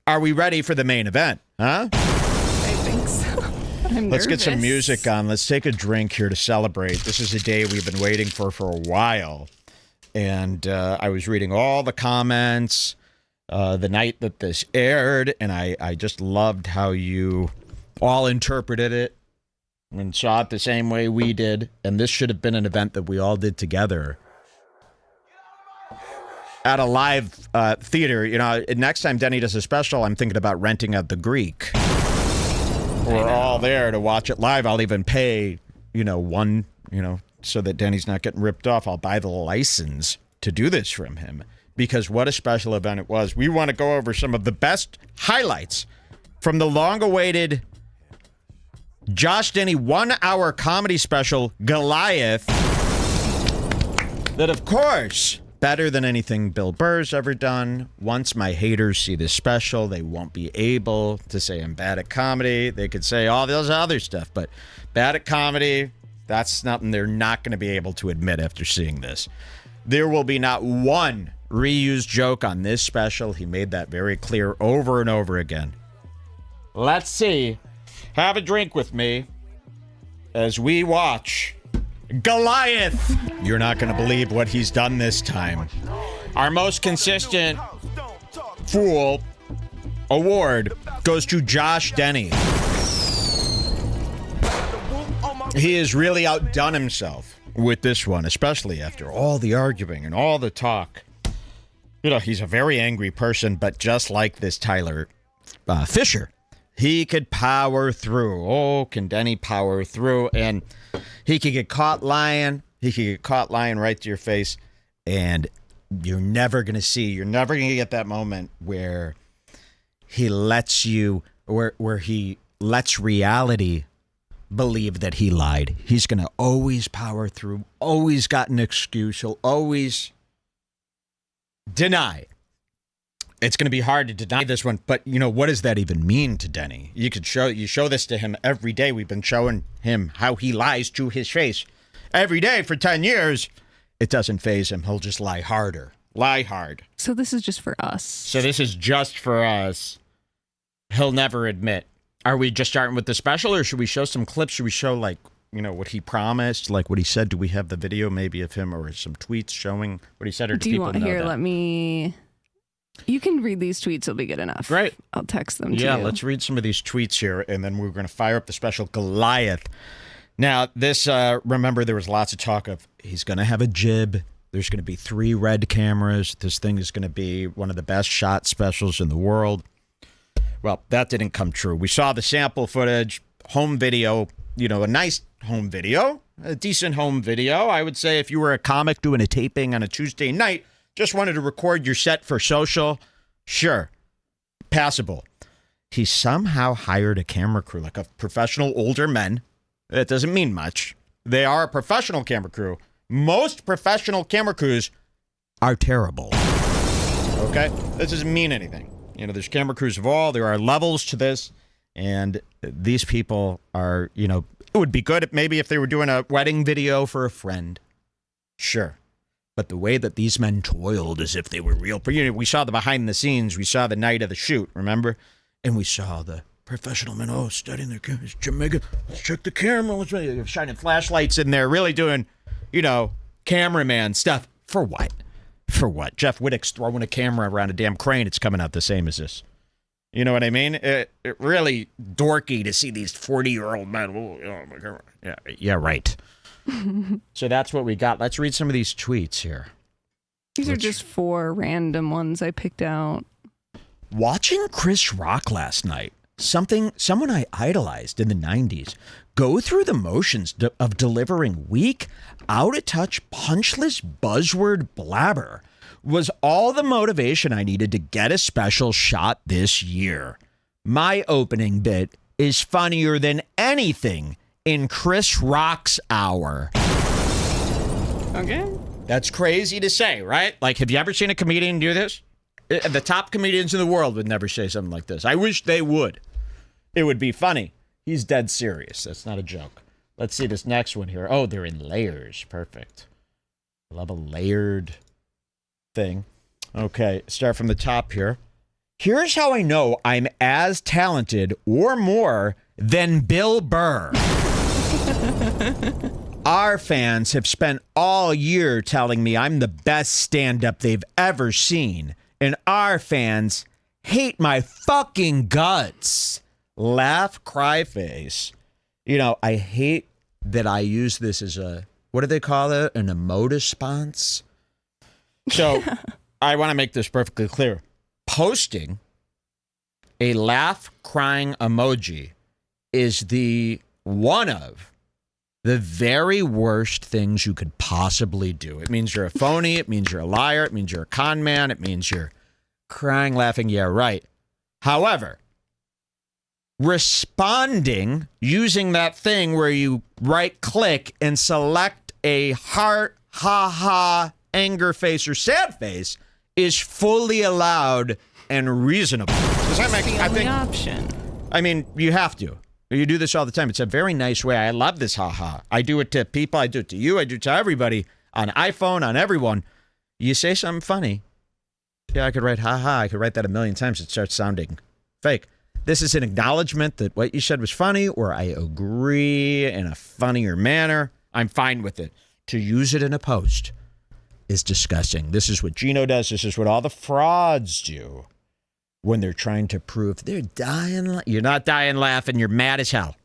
Are we ready for the main event? Huh? I think so. Let's get some music on. Let's take a drink here to celebrate. This is a day we've been waiting for a while. And I was reading all the comments the night that this aired, and I just loved how you all interpreted it and saw it the same way we did. And this should have been an event that we all did together at a live theater. You know, next time Denny does a special, I'm thinking about renting out the Greek. We're all there to watch it live. I'll even pay, so that Denny's not getting ripped off. I'll buy the license to do this from him, because what a special event it was. We want to go over some of the best highlights from the long-awaited Josh Denny 1-hour comedy special, Goliath, that, of course, better than anything Bill Burr's ever done. Once my haters see this special, they won't be able to say I'm bad at comedy. They could say all this other stuff, but bad at comedy, that's nothing they're not going to be able to admit after seeing this. There will be not one reused joke on this special. He made that very clear over and over again. Let's see. Have a drink with me as we watch Goliath. You're not going to believe what he's done this time. Our most consistent fool award goes to Josh Denny. He has really outdone himself with this one, especially after all the arguing and all the talk. You know, he's a very angry person, but just like this Tyler Fisher, he could power through. Oh, can Denny power through? And he could get caught lying. He could get caught lying right to your face. And you're never going to get that moment where he lets you, where he lets reality believe that he lied. He's going to always power through, always got an excuse. He'll always deny. It's going to be hard to deny this one, but what does that even mean to Denny? You show this to him every day. We've been showing him how he lies to his face every day for 10 years. It doesn't faze him. He'll just lie harder. Lie hard. So this is just for us. He'll never admit. Are we just starting with the special, or should we show some clips? Should we show what he promised, like what he said? Do we have the video maybe of him, or some tweets showing what he said? Or do you want here? Let me. You can read these tweets. It'll be good enough. Great. I'll text them to you. Yeah, let's read some of these tweets here, and then we're going to fire up the special Goliath. Now, this, remember, there was lots of talk of he's going to have a jib. There's going to be 3 red cameras. This thing is going to be one of the best shot specials in the world. Well, that didn't come true. We saw the sample footage, home video, a nice home video, a decent home video. I would say if you were a comic doing a taping on a Tuesday night, just wanted to record your set for social, sure, passable. He somehow hired a camera crew, like a professional older men. That doesn't mean much. They are a professional camera crew. Most professional camera crews are terrible. Okay? This doesn't mean anything. There's camera crews of all. There are levels to this. And these people are, it would be good maybe if they were doing a wedding video for a friend. Sure. But the way that these men toiled as if they were real. We saw the behind the scenes. We saw the night of the shoot, remember? And we saw the professional men, studying their cameras. Jamaica, let's check the camera. Let's shining flashlights in there, really doing, cameraman stuff. For what? For what? Jeff Wittick's throwing a camera around a damn crane. It's coming out the same as this. You know what I mean? It really dorky to see these 40-year-old men. Oh, my God. Yeah, right. So that's what we got. Let's read some of these tweets here. These are just 4 random ones I picked out. Watching Chris Rock last night, someone I idolized in the 90s, go through the motions of delivering weak, out-of-touch, punchless buzzword blabber was all the motivation I needed to get a special shot this year. My opening bit is funnier than anything in Chris Rock's hour. Okay. That's crazy to say, right? Like, have you ever seen a comedian do this? The top comedians in the world would never say something like this. I wish they would. It would be funny. He's dead serious. That's not a joke. Let's see this next one here. Oh, they're in layers. Perfect. I love a layered thing. Okay, start from the top here. Here's how I know I'm as talented or more than Bill Burr. Our fans have spent all year telling me I'm the best stand-up they've ever seen. And our fans hate my fucking guts. Laugh, cry face. You know, I hate that I use this as a, what do they call it? An emotisponse? So I want to make this perfectly clear. Posting a laugh crying emoji is the one of the very worst things you could possibly do. It means you're a phony. It means you're a liar. It means you're a con man. It means you're crying, laughing. Yeah, right. However, responding using that thing where you right click and select a heart, ha ha, anger face or sad face is fully allowed and reasonable. Does that make the only option? I mean, you have to. You do this all the time. It's a very nice way. I love this ha-ha. I do it to people. I do it to you. I do it to everybody on iPhone, on everyone. You say something funny. Yeah, I could write ha-ha. I could write that a million times. It starts sounding fake. This is an acknowledgement that what you said was funny, or I agree in a funnier manner. I'm fine with it. To use it in a post is disgusting. This is what Gino does. This is what all the frauds do when they're trying to prove they're dying. You're not dying laughing. You're mad as hell.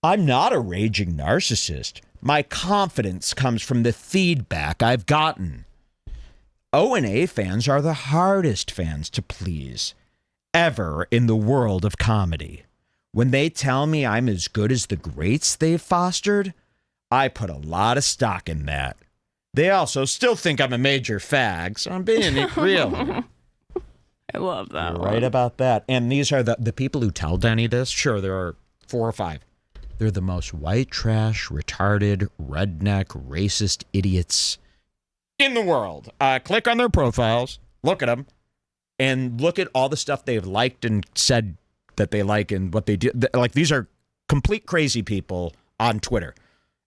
I'm not a raging narcissist. My confidence comes from the feedback I've gotten. O&A fans are the hardest fans to please ever in the world of comedy. When they tell me I'm as good as the greats they've fostered, I put a lot of stock in that. They also still think I'm a major fag, so I'm being real. I love that. You're right about that. And these are the people who tell Denny this. Sure, there are 4 or 5. They're the most white trash, retarded, redneck, racist idiots in the world. Click on their profiles, look at them, and look at all the stuff they've liked and said that they like and what they do. Like, these are complete crazy people on Twitter.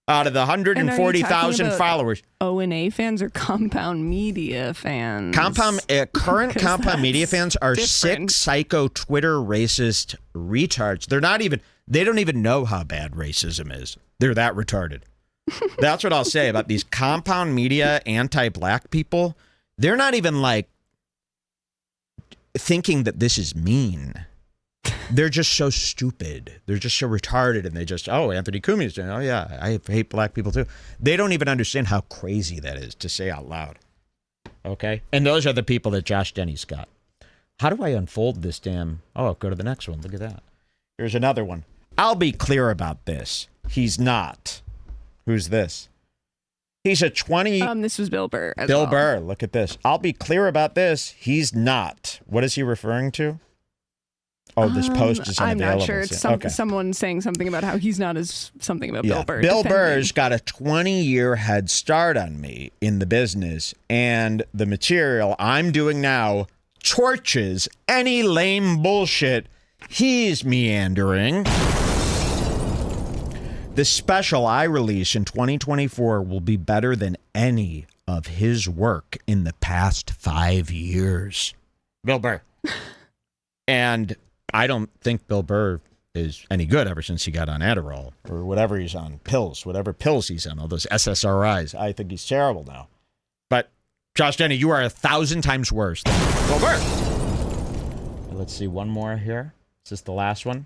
Out of the 140,000 followers. O&A fans or Compound Media fans? Current Compound Media fans are different. 6 psycho Twitter racist retards. They don't even know how bad racism is. They're that retarded. That's what I'll say about these Compound Media anti-black people. They're not even like thinking that this is mean. They're just so stupid. They're just so retarded, and they just, Anthony Cumia's doing, I hate black people too. They don't even understand how crazy that is to say out loud. Okay? And those are the people that Josh Denny's got. How do I unfold this damn... Oh, go to the next one. Look at that. Here's another one. I'll be clear about this. He's not. Who's this? He's a 20... This was Bill Burr as Bill well. Burr. Look at this. I'll be clear about this. He's not. What is he referring to? Oh, this post is unavailable. I'm not sure. It's someone saying something about how he's not as something about Bill Burr. Bill Burr's got a 20-year head start on me in the business, and the material I'm doing now torches any lame bullshit he's meandering. The special I release in 2024 will be better than any of his work in the past 5 years. Bill Burr. And I don't think Bill Burr is any good ever since he got on Adderall or whatever he's on, whatever pills he's on, all those SSRIs. I think he's terrible now. But Josh Denny, you are 1,000 times worse than Bill Burr. Let's see, one more here. Is this the last one?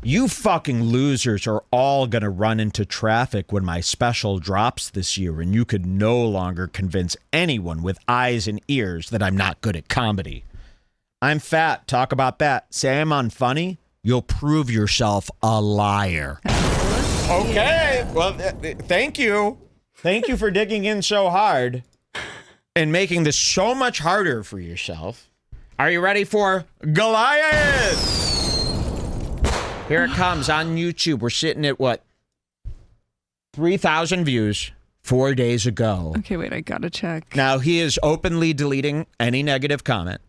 You fucking losers are all going to run into traffic when my special drops this year, and you could no longer convince anyone with eyes and ears that I'm not good at comedy. I'm fat. Talk about that. Say I'm unfunny. You'll prove yourself a liar. Okay. Well, thank you. Thank you for digging in so hard and making this so much harder for yourself. Are you ready for Goliath? Here it comes on YouTube. We're sitting at what? 3,000 views 4 days ago. Okay, wait. I gotta check. Now, he is openly deleting any negative comment.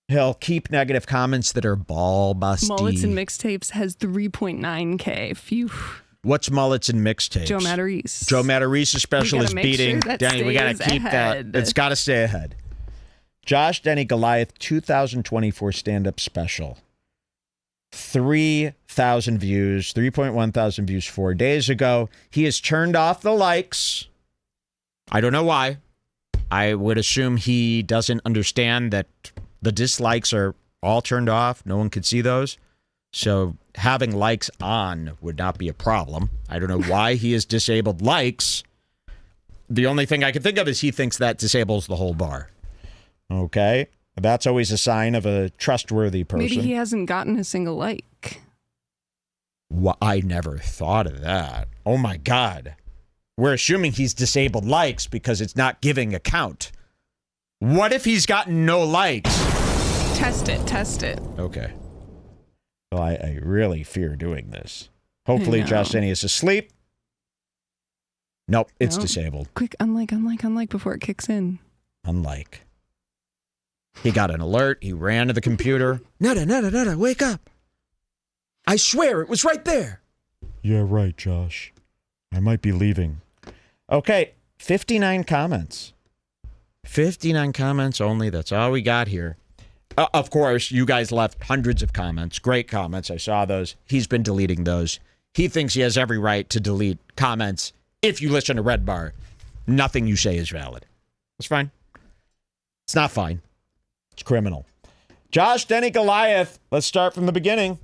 He'll keep negative comments that are ball busty. Mullets and Mixtapes has 3.9K. Phew. What's Mullets and Mixtapes? Joe Matarese. Joe Matarese's special is beating. Danny, we got to keep that. It's got to stay ahead. Josh Denny Goliath 2024 stand-up special. 3,000 views, 3.1 thousand views 4 days ago. He has turned off the likes. I don't know why. I would assume he doesn't understand that the dislikes are all turned off. No one could see those. So having likes on would not be a problem. I don't know why he has disabled likes. The only thing I can think of is he thinks that disables the whole bar. Okay. That's always a sign of a trustworthy person. Maybe he hasn't gotten a single like. Well, I never thought of that. Oh my God. We're assuming he's disabled likes because it's not giving a count. What if he's gotten no likes? Test it. Okay. Well, I really fear doing this. Hopefully Josh Denny is asleep. Nope, it's disabled. Quick, unlike before it kicks in. Unlike. He got an alert. He ran to the computer. Nada, wake up. I swear it was right there. Yeah, right, Josh. I might be leaving. Okay, 59 comments. 59 comments only. That's all we got here. Of course, you guys left hundreds of comments. Great comments. I saw those. He's been deleting those. He thinks he has every right to delete comments if you listen to Redbar. Nothing you say is valid. It's fine. It's not fine. It's criminal. Josh Denny Goliath. Let's start from the beginning.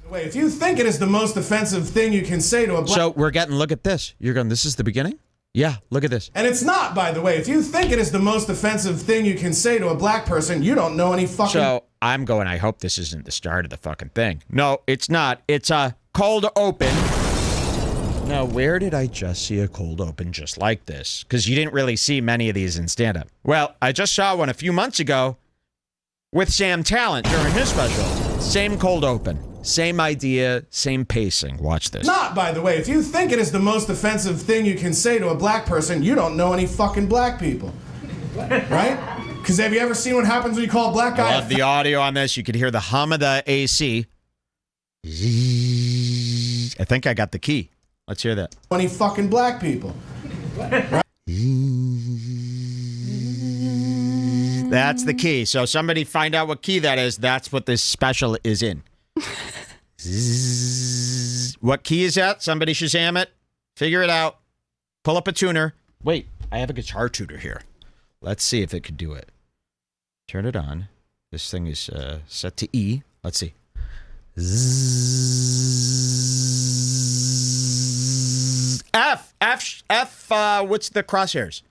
Wait, if you think it is the most offensive thing you can say to a black... So we're getting, look at this. You're going, this is the beginning? Yeah, look at this. And it's not, by the way. If you think it is the most offensive thing you can say to a black person, you don't know any fucking... So I'm going, I hope this isn't the start of the fucking thing. No, it's not. It's a cold open. Now, where did I just see a cold open just like this? Because you didn't really see many of these in stand-up. Well, I just saw one a few months ago with Sam Talent during his special. Same cold open. Same idea, same pacing. Watch this. Not, by the way. If you think it is the most offensive thing you can say to a black person, you don't know any fucking black people. Right? Because have you ever seen what happens when you call a black guy... I love the audio on this. You could hear the hum of the AC. I think I got the key. Let's hear that. Any fucking black people. Right? That's the key. So somebody find out what key that is. That's what this special is in. What key is that? Somebody Shazam it. Figure it out. Pull up a tuner. Wait, I have a guitar tuner here. Let's see if it could do it. Turn it on. This thing is set to E. Let's see. F. What's the crosshairs?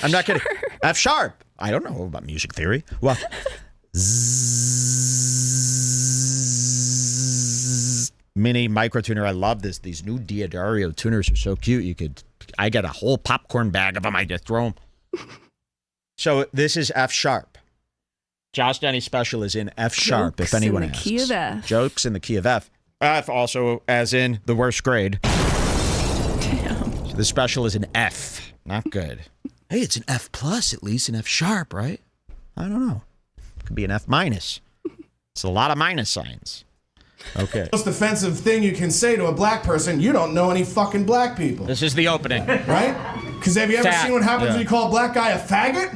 I'm not kidding. F sharp. I don't know about music theory. Well, mini micro tuner. I love this. These new Diodario tuners are so cute. I get a whole popcorn bag of them. I just throw them. So this is F sharp. Josh Denny special is in F sharp. Jokes if anyone in the asks. Key of F. Jokes in the key of F. F also as in the worst grade. Damn. So the special is an F. Not good. Hey, it's an F plus at least, an F sharp, right? I don't know. Could be an F minus. It's a lot of minus signs. Okay. Most offensive thing you can say to a black person, you don't know any fucking black people. This is the opening. Right? Because have you ever seen what happens when you call a black guy a faggot?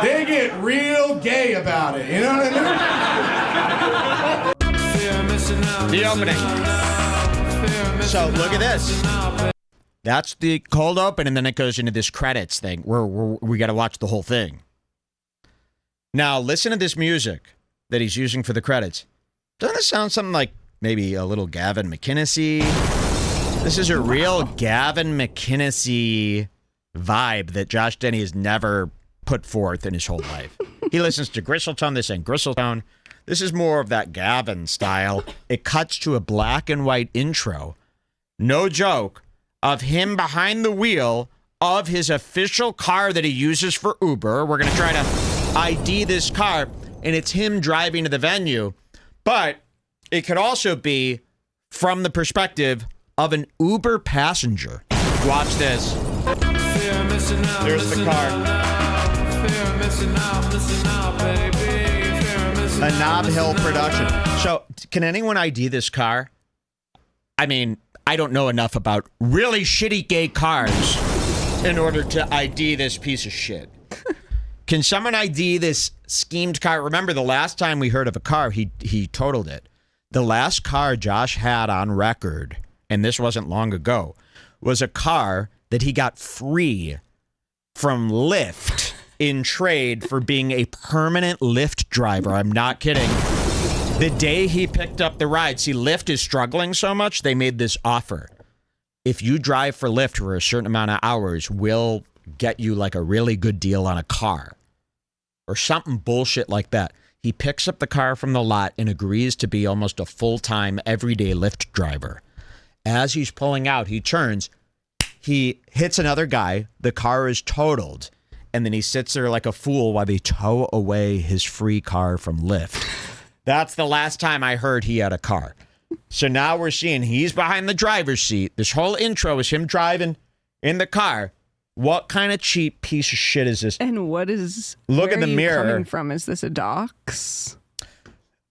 They get real gay about it. You know what I mean? The opening. So look at this. That's the cold open, and then it goes into this credits thing where we got to watch the whole thing. Now, listen to this music that he's using for the credits. Doesn't it sound something like maybe a little Gavin McInnesy? This is a real Gavin McInnesy vibe that Josh Denny has never put forth in his whole life. He listens to Gristletone. This ain't Gristletone. This is more of that Gavin style. It cuts to a black and white intro. No joke. Of him behind the wheel of his official car that he uses for Uber. We're going to try to ID this car, and it's him driving to the venue. But it could also be from the perspective of an Uber passenger. Watch this. There's the car. A Knob Hill production. So, can anyone ID this car? I mean, I don't know enough about really shitty gay cars in order to ID this piece of shit. Can someone ID this schemed car? Remember, the last time we heard of a car, he totaled it. The last car Josh had on record, and this wasn't long ago, was a car that he got free from Lyft in trade for being a permanent Lyft driver. I'm not kidding. The day he picked up the ride, see, Lyft is struggling so much, they made this offer. If you drive for Lyft for a certain amount of hours, we'll get you like a really good deal on a car or something bullshit like that. He picks up the car from the lot and agrees to be almost a full-time, everyday Lyft driver. As he's pulling out, he turns, he hits another guy, the car is totaled, and then he sits there like a fool while they tow away his free car from Lyft. That's the last time I heard he had a car. So now we're seeing he's behind the driver's seat. This whole intro is him driving in the car. What kind of cheap piece of shit is this? And what is... Look in the where are you mirror. Coming from? Is this a dox?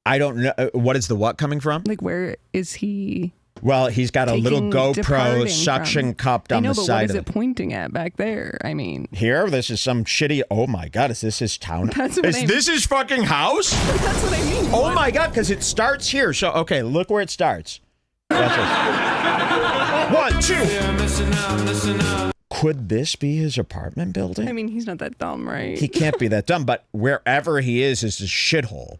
I don't know. What is the what coming from? Like, where is he... Well, he's got a little GoPro suction cupped on the side of it. What is it pointing at back there? I mean... Here, this is some shitty... Oh my God, is this his town? That's what I mean. This his fucking house? That's what I mean. Oh my God, because it starts here. So, okay, look where it starts. That's it. 1, 2. Could this be his apartment building? I mean, he's not that dumb, right? He can't be that dumb, but wherever he is a shithole.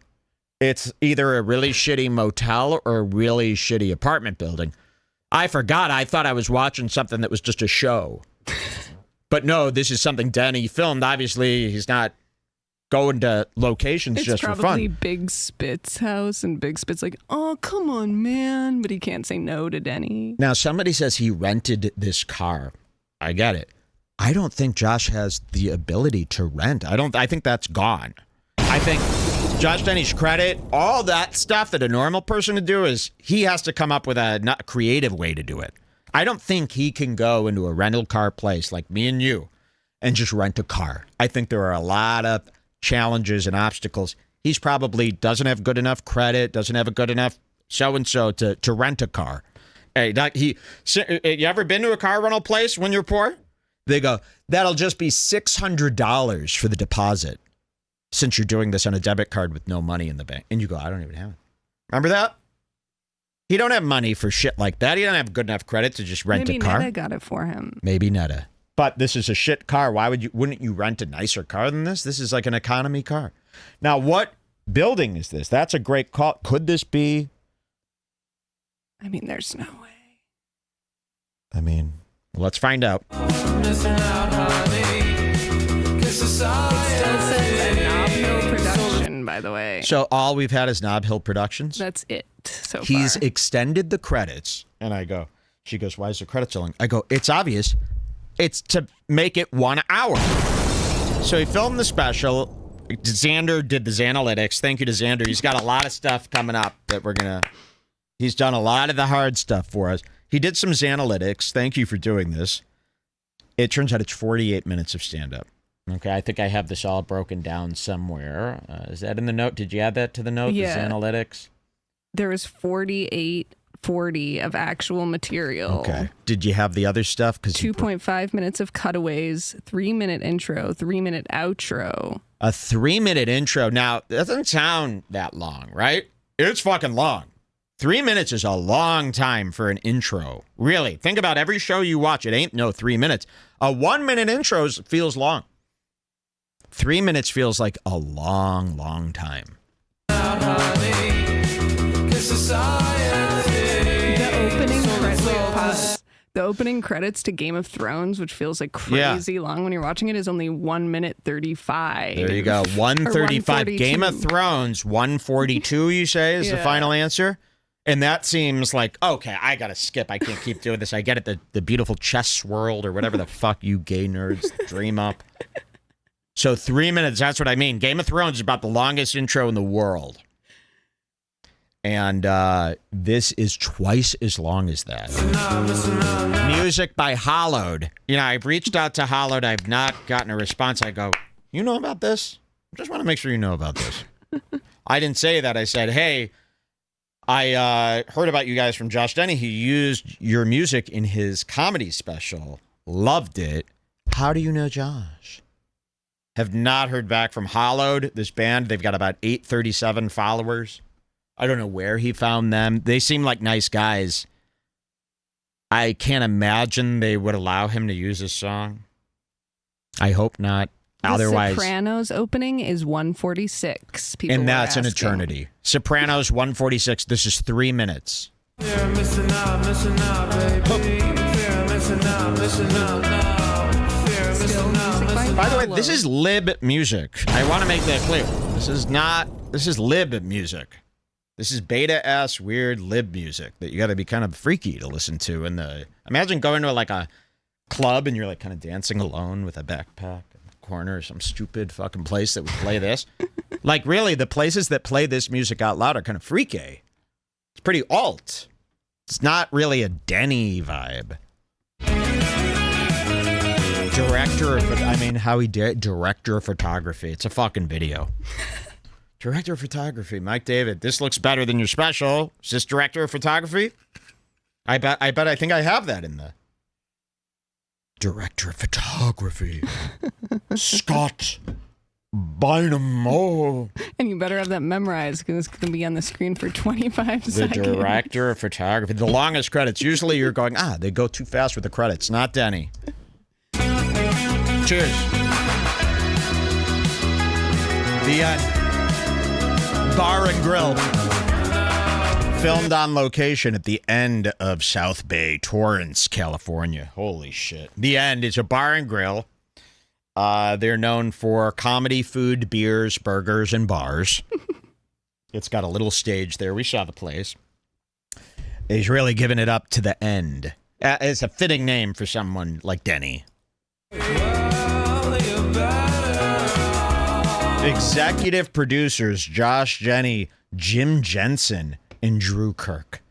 It's either a really shitty motel or a really shitty apartment building. I forgot. I thought I was watching something that was just a show. But no, this is something Denny filmed. Obviously, he's not going to locations just for fun. It's probably Big Spit's house, and Big Spit's like, oh, come on, man. But he can't say no to Denny. Now, somebody says he rented this car. I get it. I don't think Josh has the ability to rent. I think that's gone. I think Josh Denny's credit, all that stuff that a normal person would do is he has to come up with a not creative way to do it. I don't think he can go into a rental car place like me and you and just rent a car. I think there are a lot of challenges and obstacles. He's probably doesn't have good enough credit, doesn't have a good enough so-and-so to rent a car. Hey, you ever been to a car rental place when you're poor? They go, that'll just be $600 for the deposit since you're doing this on a debit card with no money in the bank. And you go, I don't even have it. Remember that? He don't have money for shit like that. He don't have good enough credit to just rent a car. Maybe Netta got it for him. Maybe Netta. But this is a shit car. Wouldn't you rent a nicer car than this? This is like an economy car. Now, what building is this? That's a great call. Could this be? I mean, there's no way. I mean, let's find out. It says Knob Hill Production, by the way. So all we've had is Knob Hill Productions? That's it so far. He's extended the credits. And she goes, why is the credit so long? I go, it's obvious. It's to make it 1 hour. So he filmed the special. Xander did the Xanalytics. Thank you to Xander. He's got a lot of stuff coming up that he's done a lot of the hard stuff for us. He did some Xanalytics. Thank you for doing this. It turns out it's 48 minutes of stand-up. Okay, I think I have this all broken down somewhere. Is that in the note? Did you add that to the note, yeah. The Xanalytics? There was 48:40 of actual material. Okay. Did you have the other stuff? 2.5 minutes of cutaways, 3-minute intro, 3-minute outro. A 3-minute intro. Now, that doesn't sound that long, right? It's fucking long. 3 minutes is a long time for an intro. Really. Think about every show you watch. It ain't no 3 minutes. A 1-minute intro feels long. 3 minutes feels like a long, long time. The opening credits to Game of Thrones, which feels like crazy long when you're watching it, is only 1 minute 35. There you go. 135. Game of Thrones, 142, you say, is the final answer? And that seems like, okay, I got to skip. I can't keep doing this. I get it. The beautiful chess world or whatever the fuck you gay nerds dream up. So 3 minutes, that's what I mean. Game of Thrones is about the longest intro in the world. And this is twice as long as that. Music by Hollowed. You know, I've reached out to Hollowed. I've not gotten a response. I go, you know about this? I just want to make sure you know about this. I didn't say that. I said, hey, I heard about you guys from Josh Denny. He used your music in his comedy special. Loved it. How do you know Josh? Have not heard back from Hollowed, this band. They've got about 837 followers. I don't know where he found them. They seem like nice guys. I can't imagine they would allow him to use this song. I hope not. Otherwise, Sopranos opening is 146. People and that's an eternity. Sopranos 146. This is 3 minutes. Fear missing out, baby. Fear missing out now. Fear missing out. By the way, this is lib music. I want to make that clear. This is lib music. This is beta ass weird lib music that you got to be kind of freaky to listen to. Imagine going to like a club and you're like kind of dancing alone with a backpack in the corner or some stupid fucking place that would play this. Like really, the places that play this music out loud are kind of freaky. It's pretty alt. It's not really a Denny vibe. Director of photography. It's a fucking video. Director of photography, Mike David. This looks better than your special. Is this director of photography? I think I have that in the director of photography. Scott Bynum. Oh. And you better have that memorized because it's going to be on the screen for 25 The seconds. director of photography. The longest credits. Usually you're going, they go too fast with the credits. Not Denny. Cheers. The end. Bar and Grill. Filmed on location at the end of South Bay, Torrance, California. Holy shit. The End is a bar and grill. They're known for comedy, food, beers, burgers, and bars. It's got a little stage there. We saw the place. He's really giving it up to the end. It's a fitting name for someone like Denny. Executive producers Josh Denny, Jim Jensen, and Drew Kirk.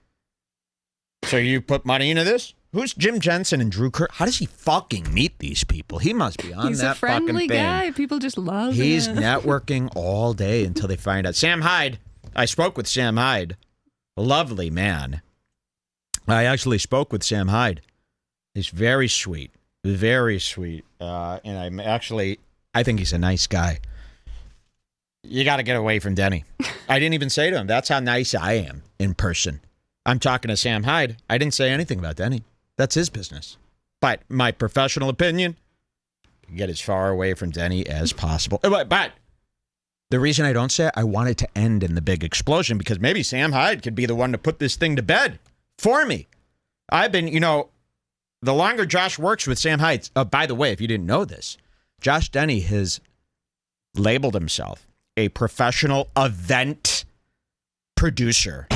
So you put money into this? Who's Jim Jensen and Drew Kirk? How does he fucking meet these people? He must be on He's that fucking thing. He's a friendly guy. People just love him. He's networking all day until they find out. Sam Hyde. I spoke with Sam Hyde. A lovely man. I actually spoke with Sam Hyde. He's very sweet. Very sweet. And I think he's a nice guy. You got to get away from Denny. I didn't even say to him, that's how nice I am in person. I'm talking to Sam Hyde. I didn't say anything about Denny. That's his business. But my professional opinion, get as far away from Denny as possible. But the reason I don't say it, I want it to end in the big explosion because maybe Sam Hyde could be the one to put this thing to bed for me. I've been, the longer Josh works with Sam Hyde, by the way, if you didn't know this, Josh Denny has labeled himself a professional event producer.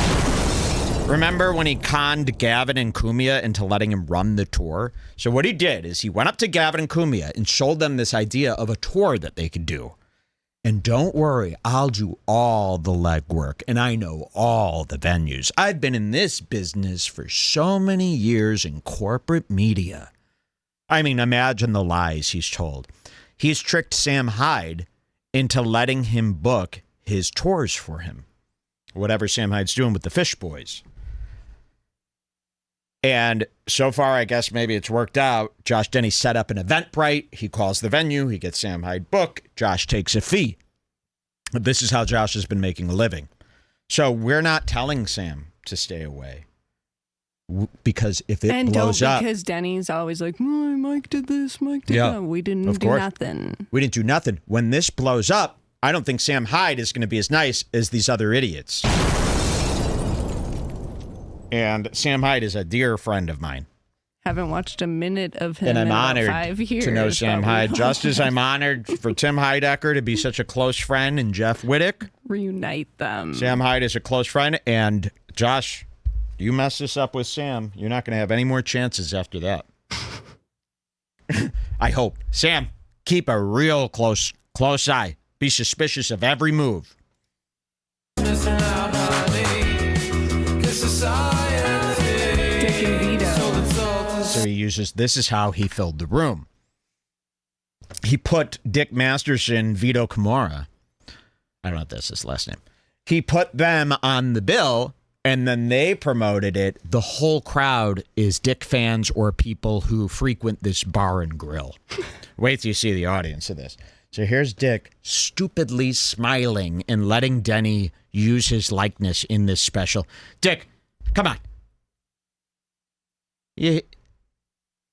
Remember when he conned Gavin and Cumia into letting him run the tour? So what he did is he went up to Gavin and Cumia and sold them this idea of a tour that they could do. And don't worry, I'll do all the legwork, and I know all the venues. I've been in this business for so many years in corporate media. I mean, imagine the lies he's told. He's tricked Sam Hyde into letting him book his tours for him. Whatever Sam Hyde's doing with the Fish Boys. And so far, I guess maybe it's worked out. Josh Denny set up an Eventbrite. He calls the venue. He gets Sam Hyde booked. Josh takes a fee. This is how Josh has been making a living. So we're not telling Sam to stay away. Because if it blows up... because Denny's always like, Mike did this, Mike did that. We didn't do nothing. We didn't do nothing. When this blows up, I don't think Sam Hyde is going to be as nice as these other idiots. And Sam Hyde is a dear friend of mine. Haven't watched a minute of him and I'm in honored about 5 years. To know Sam Hyde. Just as I'm honored for Tim Heidecker to be such a close friend and Jeff Wittick. Reunite them. Sam Hyde is a close friend. And Josh, you mess this up with Sam, you're not going to have any more chances after that. I hope. Sam, keep a real close eye. Be suspicious of every move. So he uses, this is how he filled the room. He put Dick Masterson, Vito Camorra, I don't know if that's his last name. He put them on the bill And then they promoted it. The whole crowd is Dick fans or people who frequent this bar and grill. Wait till you see the audience of this. So here's Dick stupidly smiling and letting Denny use his likeness in this special. Dick, come on. You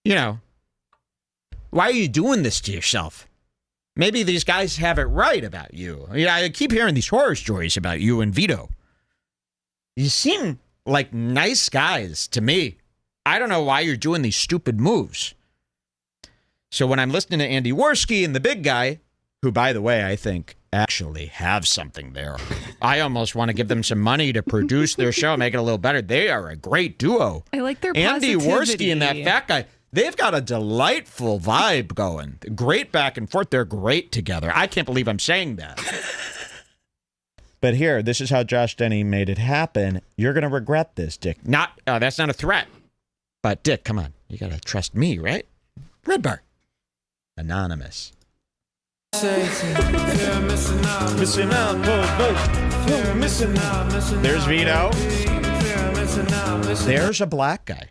know, why are you doing this to yourself? Maybe these guys have it right about you. I keep hearing these horror stories about you and Vito. You seem like nice guys to me. I don't know why you're doing these stupid moves. So when I'm listening to Andy Worski and the big guy, who, by the way, I think actually have something there. I almost want to give them some money to produce their show, make it a little better. They are a great duo. I like their Andy positivity. Worski and that fat guy, they've got a delightful vibe going. Great back and forth. They're great together. I can't believe I'm saying that. But here, this is how Josh Denny made it happen. You're going to regret this, Dick. That's not a threat. But, Dick, come on. You got to trust me, right? Redbar. Anonymous. Missing out, There's Vito. There's a black guy.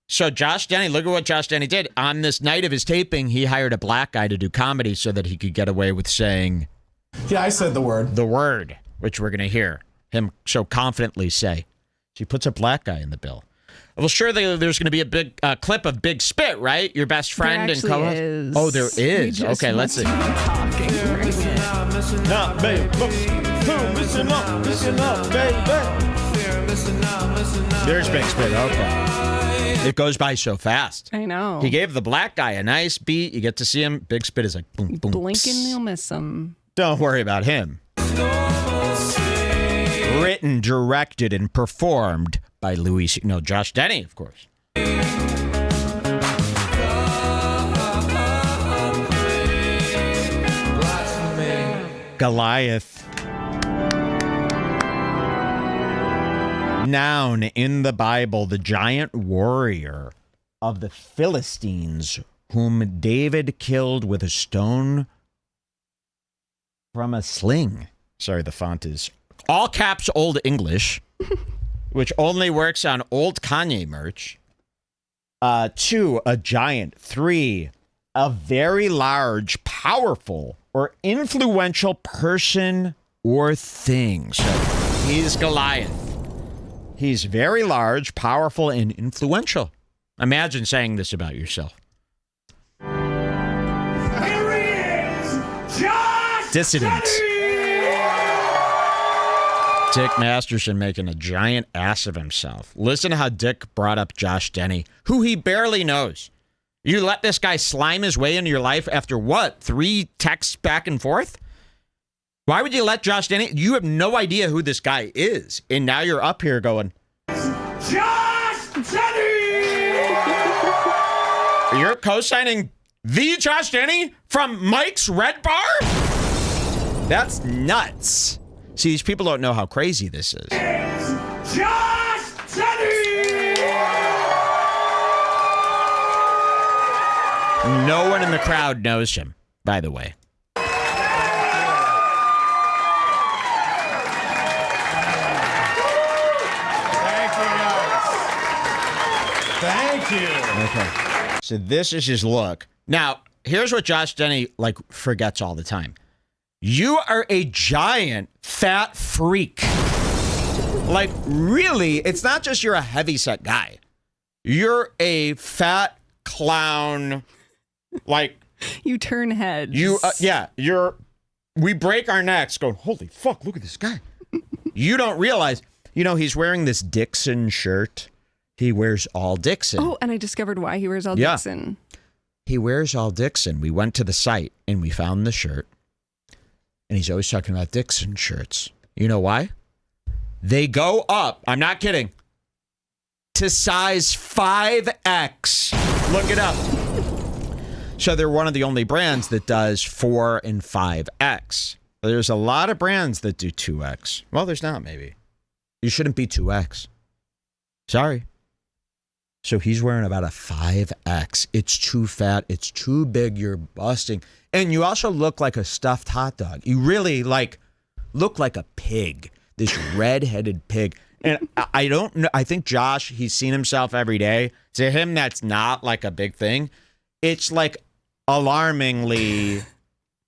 So Josh Denny, look at what Josh Denny did. On this night of his taping, he hired a black guy to do comedy so that he could get away with saying... Yeah, I said the word. The word, which we're going to hear him so confidently say. So he puts a black guy in the bill. Well, sure, there's going to be a big clip of Big Spit, right? Your best friend and co-host. Is. Oh, there is. Okay, let's see. There's Big Spit. Okay. It goes by so fast. I know. He gave the black guy a nice beat. You get to see him. Big Spit is like boom, boom. Blink and you'll miss him. Don't worry about him. Written, directed, and performed by Josh Denny, of course. Goliath. Noun in the Bible, the giant warrior of the Philistines, whom David killed with a stone from a sling. Sorry, the font is all caps Old English, which only works on old Kanye merch. 2, a giant. 3, a very large, powerful, or influential person or thing. So he's Goliath. He's very large, powerful, and influential. Imagine saying this about yourself. Here he is, Josh Dissident. Dick Masterson making a giant ass of himself. Listen to how Dick brought up Josh Denny, who he barely knows. You let this guy slime his way into your life after what? 3 texts back and forth? Why would you let Josh Denny? You have no idea who this guy is. And now you're up here going, Josh Denny! You're co-signing the Josh Denny from Mike's Redbar? That's nuts. See, these people don't know how crazy this is. Josh Denny! No one in the crowd knows him, by the way. Thank you. Okay. So this is his look. Now, here's what Josh Denny forgets all the time. You are a giant fat freak. Really, it's not just you're a heavyset guy. You're a fat clown. You turn heads. We break our necks going, holy fuck, look at this guy. You don't realize, he's wearing this Dixon shirt. He wears all Dixon. Oh, and I discovered why he wears all Dixon. He wears all Dixon. We went to the site and we found the shirt. And he's always talking about Dixon shirts. You know why? They go up, I'm not kidding, to size 5X. Look it up. So they're one of the only brands that does 4 and 5X. There's a lot of brands that do 2X. Well, there's not, maybe. You shouldn't be 2X. Sorry. So he's wearing about a 5X. It's too fat. It's too big. You're busting. And you also look like a stuffed hot dog. You really look like a pig. This red-headed pig. And I don't know. I think Josh, he's seen himself every day. To him, that's not like a big thing. It's like alarmingly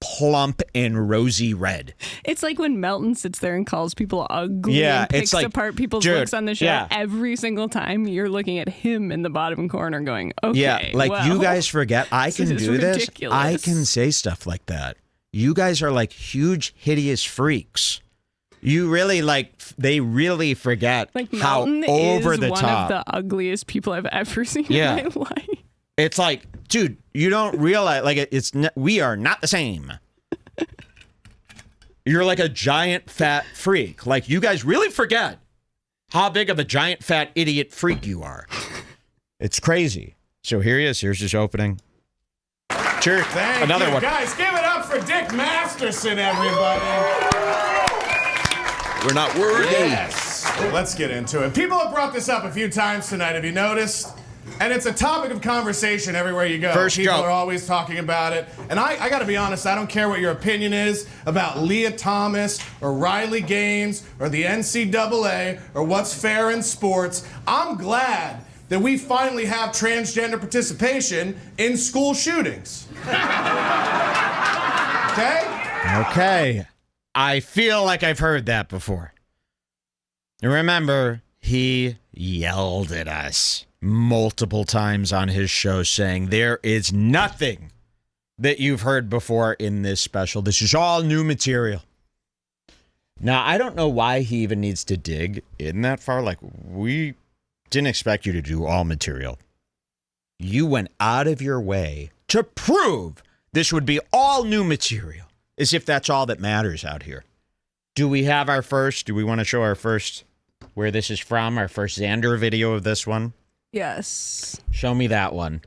plump and rosy red. It's like when Melton sits there and calls people ugly and picks apart people's looks on the show. Every single time you're looking at him in the bottom corner going, okay, yeah, like well, you guys forget I can do this. Ridiculous. I can say stuff like that. You guys are like huge, hideous freaks. You really they really forget like how Melton over is the one top. of the ugliest people I've ever seen in my life. It's like, dude, you don't realize, we are not the same. You're like a giant fat freak. Like, you guys really forget how big of a giant fat idiot freak you are. It's crazy. So here he is. Here's his opening. Cheers. Another one. Guys, give it up for Dick Masterson, everybody. We're not worried. Yes. Let's get into it. People have brought this up a few times tonight. Have you noticed? And it's a topic of conversation everywhere you go. People are always talking about it. And I got to be honest, I don't care what your opinion is about Leah Thomas or Riley Gaines or the NCAA or what's fair in sports. I'm glad that we finally have transgender participation in school shootings. Okay? Okay. I feel like I've heard that before. Remember, he yelled at us multiple times on his show saying there is nothing that you've heard before in this special. This is all new material. Now, I don't know why he even needs to dig in that far. Like, we didn't expect you to do all material. You went out of your way to prove this would be all new material, as if that's all that matters out here. Do we have our first? Do we want to show our first, where this is from, our first Xander video of this one? Yes. Show me that one.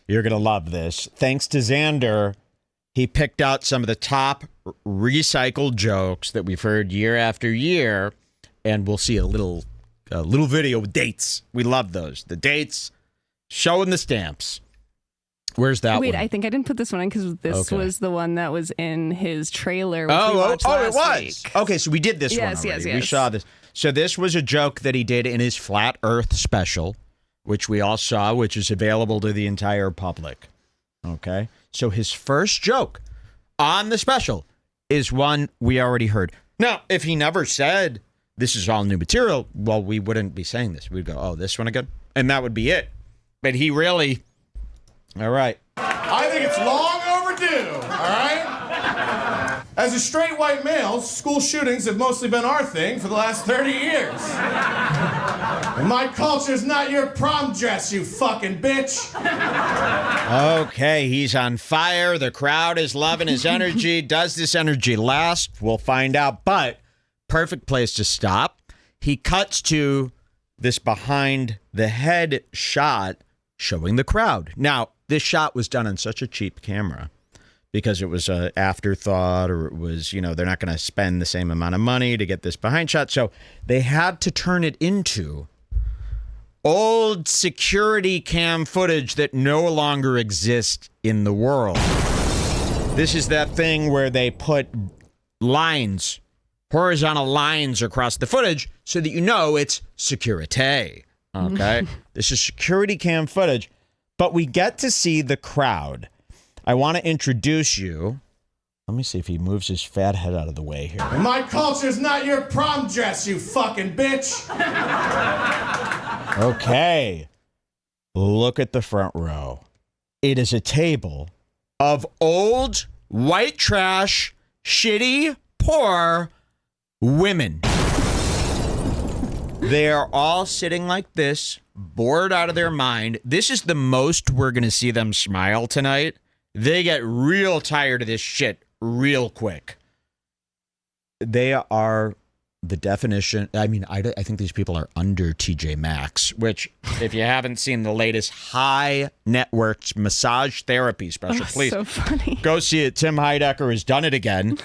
You're going to love this. Thanks to Xander, he picked out some of the top recycled jokes that we've heard year after year, and we'll see a little video with dates. We love those. The dates, showing the stamps. Where's that one? Wait, I think I didn't put this one in because this was the one that was in his trailer. Which we watched it was. week. Okay, so we did this one already. Yes. We saw this. So this was a joke that he did in his Flat Earth special, which we all saw, which is available to the entire public. Okay? So his first joke on the special is one we already heard. Now, if he never said this is all new material, well, we wouldn't be saying this. We'd go, oh, this one again? And that would be it. But he really... All right. I think it's long overdue, all right? As a straight white male, school shootings have mostly been our thing for the last 30 years. And my culture's not your prom dress, you fucking bitch. Okay, he's on fire. The crowd is loving his energy. Does this energy last? We'll find out. But perfect place to stop. He cuts to this behind the head shot showing the crowd. Now, this shot was done on such a cheap camera because it was an afterthought, or it was, they're not going to spend the same amount of money to get this behind shot. So they had to turn it into old security cam footage that no longer exists in the world. This is that thing where they put lines, horizontal lines across the footage so that it's security. Okay? This is security cam footage. But we get to see the crowd. I want to introduce you. Let me see if he moves his fat head out of the way here. And my culture's not your prom dress, you fucking bitch. Okay. Look at the front row. It is a table of old, white trash, shitty, poor women. They are all sitting like this, bored out of their mind. This is the most we're going to see them smile tonight. They get real tired of this shit real quick. They are the definition. I mean, I think these people are under TJ Maxx, which, if you haven't seen the latest high network massage therapy special, please so funny. Go see it. Tim Heidecker has done it again.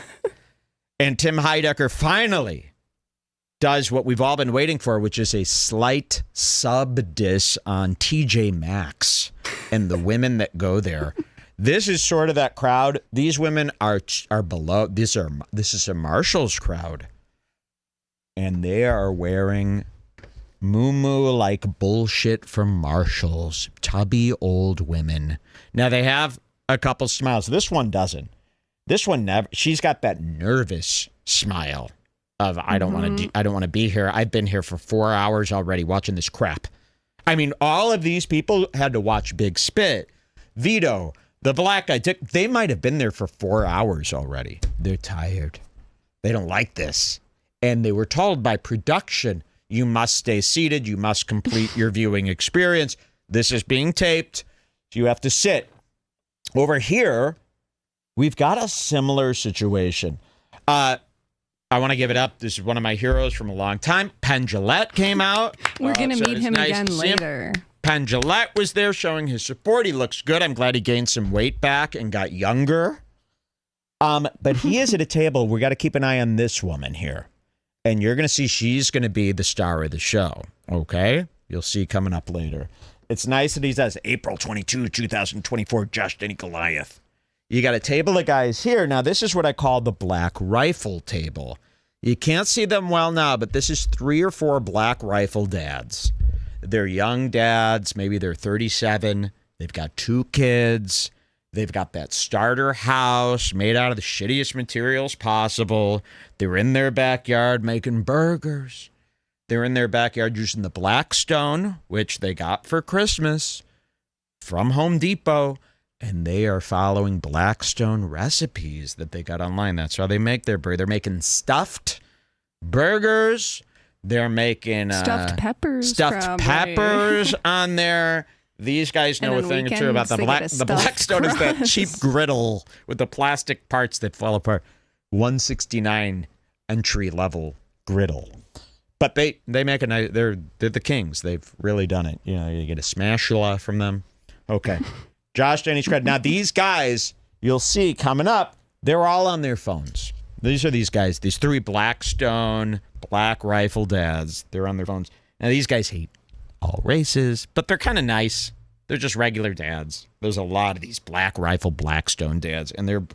And Tim Heidecker finally does what we've all been waiting for, which is a slight sub-diss on TJ Maxx and the women that go there. This is sort of that crowd. These women are below. This is a Marshall's crowd. and they are wearing moo-moo-like bullshit from Marshalls. Tubby old women. Now, they have a couple smiles. This one doesn't. This one never. She's got that nervous smile of, I don't want to be here. I've been here for 4 hours already watching this crap. I mean, all of these people had to watch Big Spit, Vito, the black guy. They might have been there for 4 hours already. They're tired. They don't like this. And they were told by production, you must stay seated. You must complete your viewing experience. This is being taped. You have to sit. Over here, we've got a similar situation. I want to give it up. This is one of my heroes from a long time. Penn Jillette came out. We're going to meet him again later. Penn Jillette was there showing his support. He looks good. I'm glad he gained some weight back and got younger. But he is at a table. We got to keep an eye on this woman here. And you're going to see she's going to be the star of the show. Okay? You'll see coming up later. It's nice that he says April 22, 2024, Josh Denny Goliath. You got a table of guys here. Now, this is what I call the black rifle table. You can't see them well now, but this is 3 or 4 black rifle dads. They're young dads. Maybe they're 37. They've got 2 kids. They've got that starter house made out of the shittiest materials possible. They're in their backyard making burgers. They're in their backyard using the Blackstone, which they got for Christmas from Home Depot. And they are following Blackstone recipes that they got online. That's how they make their burger. They're making stuffed burgers. They're making stuffed peppers. Stuffed peppers on there. These guys know a thing or two about the Blackstone is that cheap griddle with the plastic parts that fall apart. $169 entry level griddle. But they make a nice. They're the kings. They've really done it. You know, you get a smashula from them. Okay. Josh Denny's credit. Now, these guys, you'll see coming up, they're all on their phones. These are these guys, these 3 Blackstone, black rifle dads. They're on their phones. Now, these guys hate all races, but they're kind of nice. They're just regular dads. There's a lot of these black rifle Blackstone dads, and they're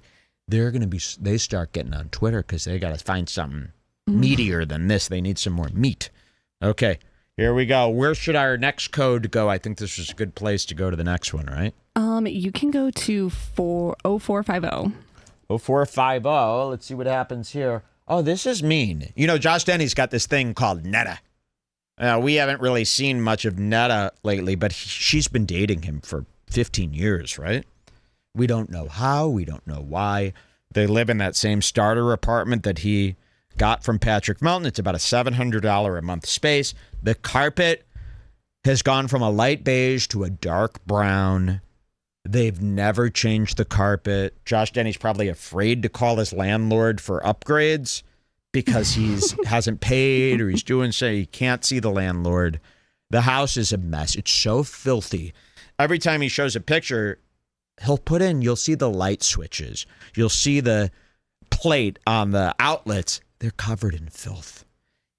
going to be, they start getting on Twitter because they got to find something meatier than this. They need some more meat. Okay, here we go. Where should our next code go? I think this is a good place to go to the next one, right? You can go to 0450. 0450. Let's see what happens here. Oh, this is mean. You know, Josh Denny's got this thing called Netta. We haven't really seen much of Netta lately, but she's been dating him for 15 years, right? We don't know how. We don't know why. They live in that same starter apartment that he got from Patrick Melton. It's about a $700 a month space. The carpet has gone from a light beige to a dark brown. They've never changed the carpet. Josh Denny's probably afraid to call his landlord for upgrades because he's hasn't paid or he's doing so. He can't see the landlord. The house is a mess. It's so filthy. Every time he shows a picture, you'll see the light switches. You'll see the plate on the outlets. They're covered in filth.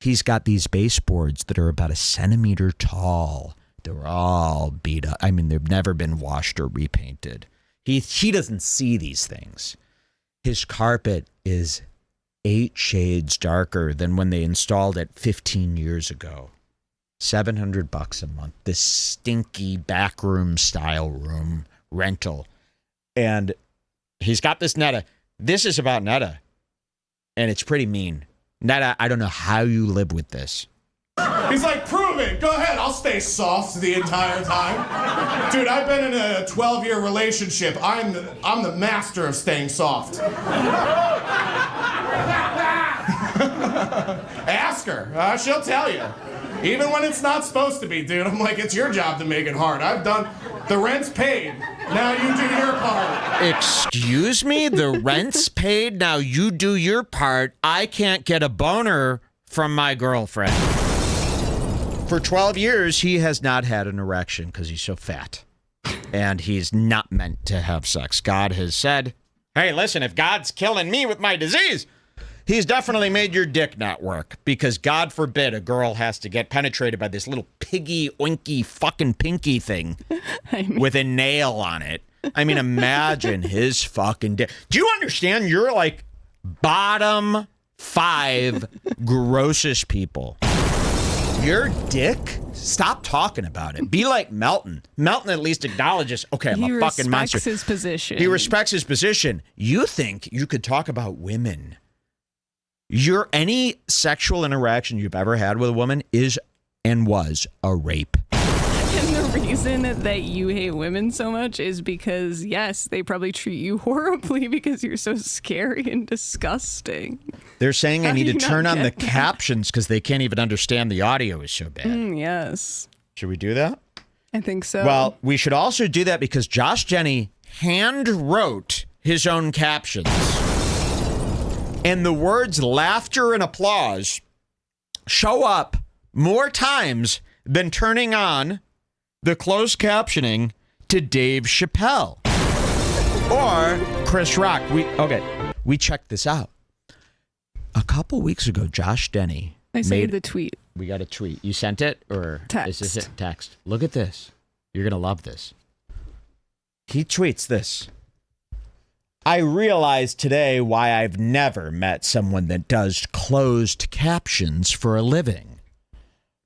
He's got these baseboards that are about 1 centimeter tall. They're all beat up. I mean, they've never been washed or repainted. He doesn't see these things. His carpet is 8 shades darker than when they installed it 15 years ago. $700 a month. This stinky backroom style room rental. And he's got this Netta. This is about Netta. And it's pretty mean. Netta, I don't know how you live with this. He's like, prove it. Go ahead. I'll stay soft the entire time. Dude, I've been in a 12-year relationship. I'm the master of staying soft. Ask her. She'll tell you. Even when it's not supposed to be, dude. I'm like, it's your job to make it hard. I've done... The rent's paid. Now you do your part. Excuse me? The rent's paid? Now you do your part. I can't get a boner from my girlfriend. For 12 years, he has not had an erection because he's so fat. And he's not meant to have sex. God has said, hey, listen, if God's killing me with my disease, he's definitely made your dick not work. Because God forbid a girl has to get penetrated by this little piggy, oinky, fucking pinky thing with a nail on it. I mean, imagine his fucking dick. Do you understand? You're like bottom 5 grossest people. Your dick? Stop talking about it. Be like Melton. Melton at least acknowledges, okay, I'm a fucking monster. He respects his position. He respects his position. You think you could talk about women. Any sexual interaction you've ever had with a woman is and was a rape. And the reason that you hate women so much is because, yes, they probably treat you horribly because you're so scary and disgusting. They're saying I need to turn on the captions because they can't even understand the audio is so bad. Yes. Should we do that? I think so. Well, we should also do that because Josh Denny hand wrote his own captions. And the words laughter and applause show up more times than turning on the closed captioning to Dave Chappelle or Chris Rock. We checked this out. A couple weeks ago, Josh Denny made the tweet. We got a tweet. You sent it or text? Is this it? Text. Look at this. You're going to love this. He tweets this. I realized today why I've never met someone that does closed captions for a living.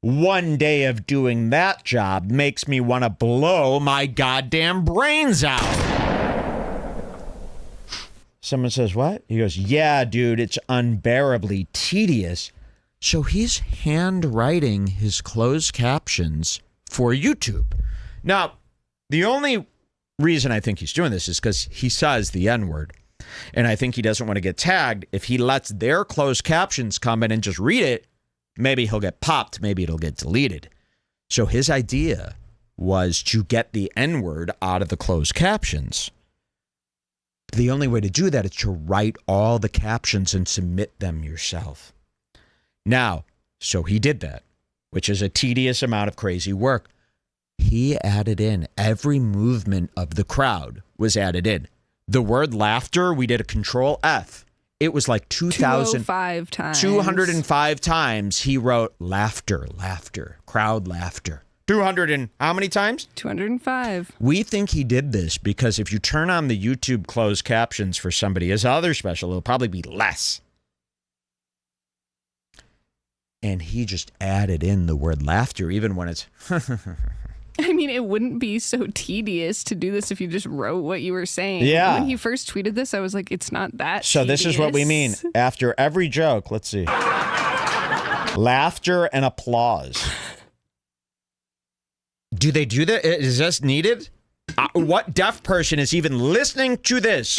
One day of doing that job makes me want to blow my goddamn brains out. Someone says, what? He goes, yeah, dude, it's unbearably tedious. So he's handwriting his closed captions for YouTube. Now, the only reason I think he's doing this is because he says the N-word. And I think he doesn't want to get tagged. If he lets their closed captions come in and just read it, maybe he'll get popped. Maybe it'll get deleted. So his idea was to get the N-word out of the closed captions. The only way to do that is to write all the captions and submit them yourself. Now, so he did that, which is a tedious amount of crazy work. He added in every movement of the crowd was added in. The word laughter, we did a Control F. It was like 205 times. 205 times he wrote laughter, laughter, crowd laughter. 200 and how many times? 205. We think he did this because if you turn on the YouTube closed captions for somebody, his other special, it'll probably be less. And he just added in the word laughter, even when it's... I mean, it wouldn't be so tedious to do this if you just wrote what you were saying. Yeah. When he first tweeted this, I was like, it's not that So tedious. this is what we mean. After every joke, let's see. Laughter and applause. Do they do that? Is this needed? What deaf person is even listening to this?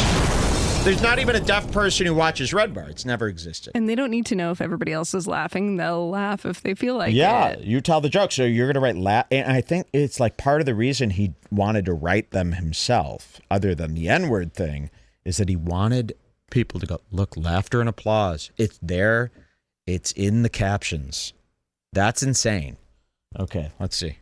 There's not even a deaf person who watches Redbar. It's never existed. And they don't need to know if everybody else is laughing. They'll laugh if they feel like it. Yeah, you tell the joke. So you're going to write laugh. And I think it's like part of the reason he wanted to write them himself, other than the N-word thing, is that he wanted people to go, look, laughter and applause. It's there. It's in the captions. That's insane. Okay, let's see.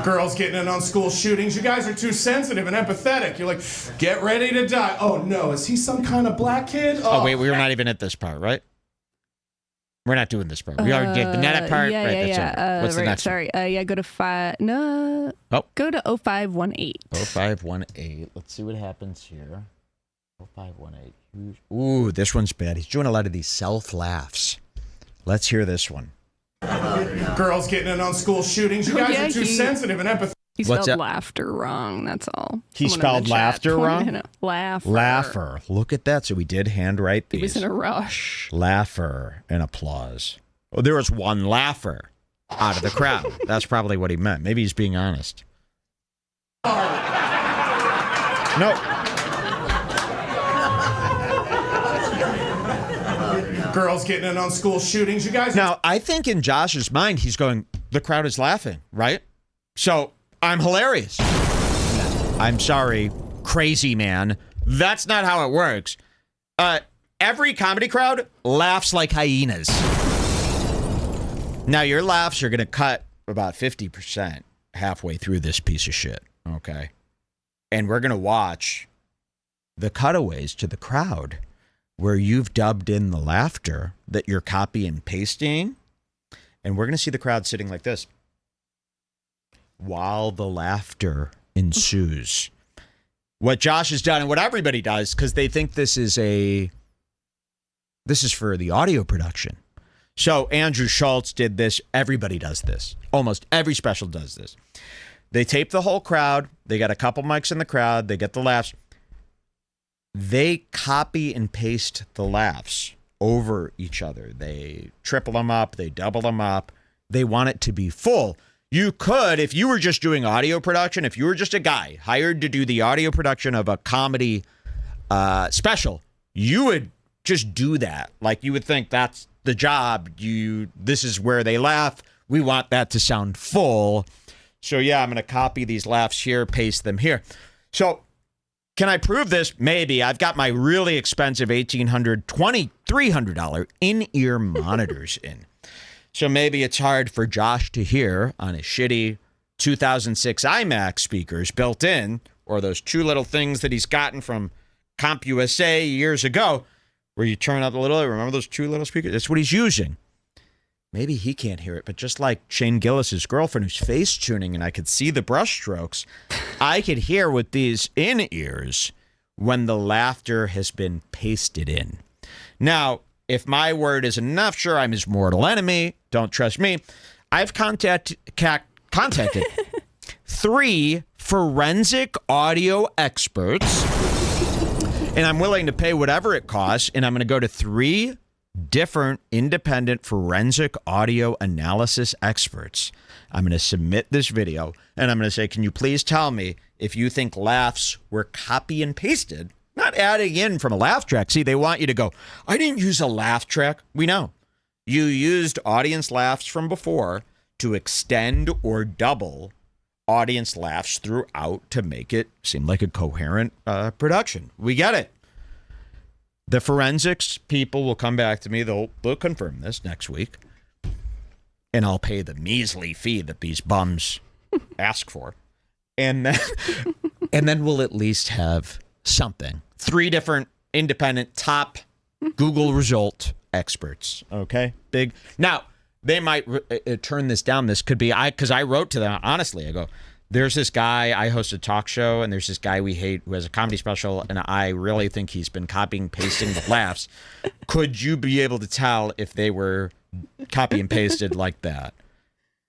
Girls getting in on school shootings. You guys are too sensitive and empathetic. You're like, get ready to die. Oh, no. Is he some kind of black kid? Oh, wait. We're not even at this part, right? We're not doing this part. We already did the net part. Yeah, right, yeah, that's it. What's the next Sorry. Go to 5. No. Oh. Go to 0518. 0518. Let's see what happens here. 0518. Ooh, this one's bad. He's doing a lot of these self-laughs. Let's hear this one. Girls getting in on school shootings. You guys are too sensitive and empathetic. He spelled laughter wrong. That's all. He spelled laughter wrong? Laugher. Laugher. Look at that. So we did handwrite these. He was in a rush. Laugher and applause. Oh, there was one laugher out of the crowd. That's probably what he meant. Maybe he's being honest. No. Girls getting in on school shootings. You guys. Now, I think in Josh's mind, he's going, the crowd is laughing, right? So I'm hilarious. I'm sorry, crazy man. That's not how it works. Every comedy crowd laughs like hyenas. Now, your laughs are going to cut about 50% halfway through this piece of shit, okay? And we're going to watch the cutaways to the crowd where you've dubbed in the laughter that you're copy and pasting. And we're going to see the crowd sitting like this while the laughter ensues. what Josh has done and what everybody does, because they think this is for the audio production. So Andrew Schultz did this. Everybody does this. Almost every special does this. They tape the whole crowd. They got a couple mics in the crowd. They get the laughs. They copy and paste the laughs over each other. They triple them up. They double them up. They want it to be full. You could, if you were just doing audio production, if you were just a guy hired to do the audio production of a comedy special, you would just do that. Like, you would think that's the job. This is where they laugh. We want that to sound full. So yeah, I'm going to copy these laughs here, paste them here. So can I prove this? Maybe. I've got my really expensive $1,800, $2,300 in-ear monitors in. So maybe it's hard for Josh to hear on his shitty 2006 iMac speakers built in, or those two little things that he's gotten from CompUSA years ago, where you turn up a little. Remember those two little speakers? That's what he's using. Maybe he can't hear it, but just like Shane Gillis's girlfriend who's face tuning and I could see the brush strokes, I could hear with these in-ears when the laughter has been pasted in. Now, if my word is enough, sure, I'm his mortal enemy. Don't trust me. I've contacted 3 forensic audio experts, and I'm willing to pay whatever it costs, and I'm going to go to 3 different independent forensic audio analysis experts. I'm going to submit this video, and I'm going to say, can you please tell me if you think laughs were copy and pasted, not adding in from a laugh track. See, they want you to go, I didn't use a laugh track. We know. You used audience laughs from before to extend or double audience laughs throughout to make it seem like a coherent production. We get it. The forensics people will come back to me. They'll confirm this next week. And I'll pay the measly fee that these bums ask for. And then we'll at least have something. 3 different independent top Google result experts. Okay? Big. Now, they might turn this down. This could be, because I wrote to them, honestly, I go, there's this guy, I host a talk show, and there's this guy we hate who has a comedy special, and I really think he's been copying, pasting the laughs. Could you be able to tell if they were copy and pasted like that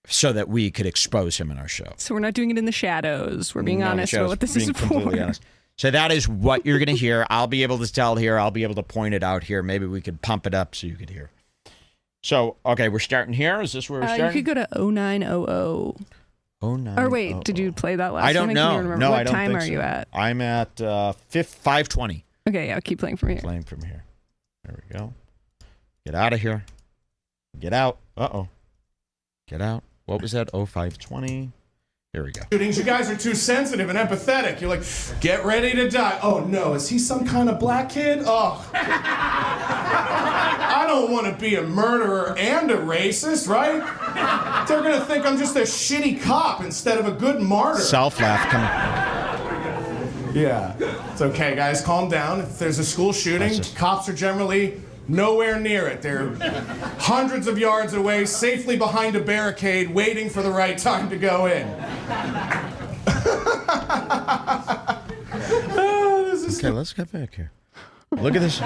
so that we could expose him in our show? So we're not doing it in the shadows. We're being honest about what this is for. Honest. So that is what you're going to hear. I'll be able to tell here. I'll be able to point it out here. Maybe we could pump it up so you could hear. So, okay, we're starting here. Is this where we're starting? You could go to 0900. 0900. Or wait, did you play that last one? I don't know. No, what I don't time think are so. you at? I'm at 5:20. Okay, yeah, keep playing from here. Playing from here. There we go. Get out of here. Get out. Uh-oh. Get out. What was that? 0520. Here we go. Shootings, you guys are too sensitive and empathetic. You're like, get ready to die. Oh no, is he some kind of black kid? Oh. I don't want to be a murderer and a racist, right? They're gonna think I'm just a shitty cop instead of a good martyr. Self-laugh coming. Yeah. It's okay, guys, calm down. If there's a school shooting, cops are generally nowhere near it. They're hundreds of yards away, safely behind a barricade, waiting for the right time to go in. Okay, let's get back here. Look at this.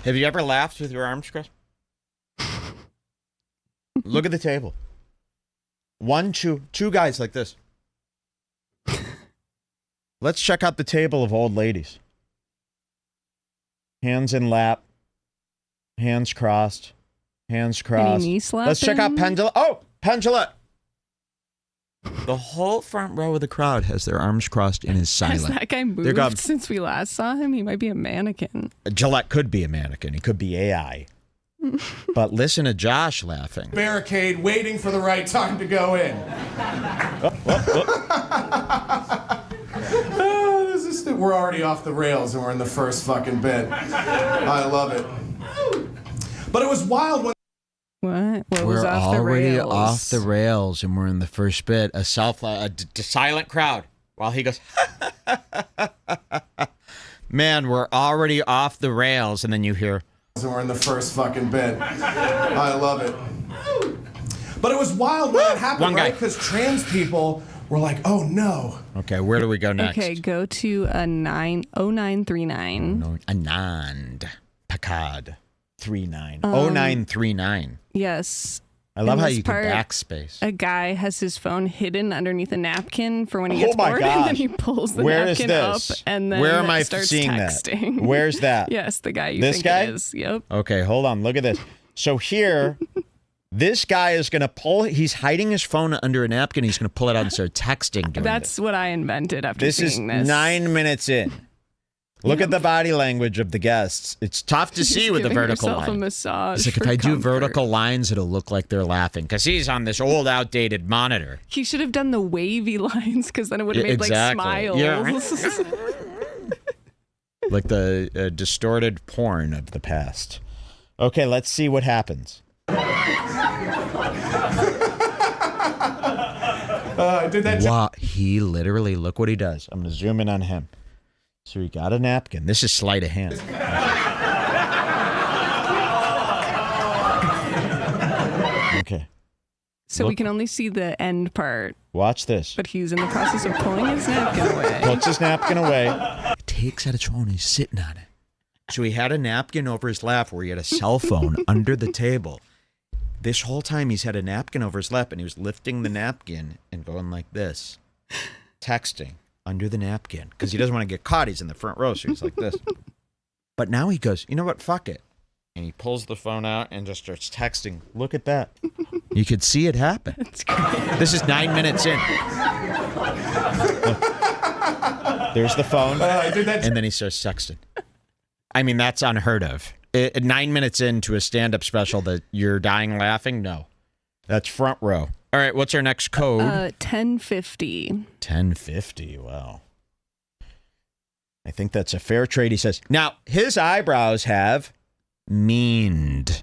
Have you ever laughed with your arms crossed? Look at the table. 1, 2 guys like this. Let's check out the table of old ladies. Hands in lap. Hands crossed. Hands crossed. Any knee slapping? Let's check out Pendula. Oh, Pendula. The whole front row of the crowd has their arms crossed and is silent. Has that guy moved since we last saw him? He might be a mannequin. Gillette could be a mannequin. He could be AI. But listen to Josh laughing. Barricade, waiting for the right time to go in. We're already off the rails and we're in the first fucking bit. I love it. But it was wild when... What was we're off the already rails? off the rails and we're in the first bit. A silent crowd while he goes, man, we're already off the rails. And then you hear... And we're in the first fucking bit. I love it. But it was wild when it happened, One guy. right? Because trans people were like, oh no. Okay, where do we go next? Okay, go to a 0939. No, Anand Picard 39. 0939. Yes. I love In how this you can part, backspace. A guy has his phone hidden underneath a napkin for when he gets Oh my bored, and then gosh. he pulls the Where is napkin this? up and then Where am I starts seeing texting. that? Where's that? Yes, the guy you This think guy? it is. Yep. Okay, hold on. Look at this. So here, this guy is going to pull, he's hiding his phone under a napkin. He's going to pull it out and start texting during That's what I invented after this is seeing this. 9 minutes in. Look at the body language of the guests. It's tough to see with the Giving vertical yourself a line. massage It's like if for I do comfort. vertical lines, it'll look like they're laughing because he's on this old, outdated monitor. He should have done the wavy lines because then it would have made Exactly. like smiles. Yeah. Like the distorted porn of the past. Okay, let's see what happens. Did that Wow, he literally, look what he does. I'm going to zoom in on him. So he got a napkin. This is sleight of hand. Okay, So Look. we can only see the end part, watch this. but he's in the process of pulling his napkin away. Puts his napkin away. Takes out his phone and he's sitting on it. So he had a napkin over his lap where he had a cell phone under the table. This whole time he's had a napkin over his lap and he was lifting the napkin and going like this, texting under the napkin because he doesn't want to get caught. He's in the front row, so he's like this. But now he goes, you know what? Fuck it. And he pulls the phone out and just starts texting. Look at that. You could see it happen. It's great. This is 9 minutes in. Look. There's the phone. did that And then he starts texting. I mean, that's unheard of. 9 minutes into a stand-up special that you're dying laughing? No. That's front row. All right, what's our next code? 1050. 1050. Wow. I think that's a fair trade, he says. Now, his eyebrows have meaned.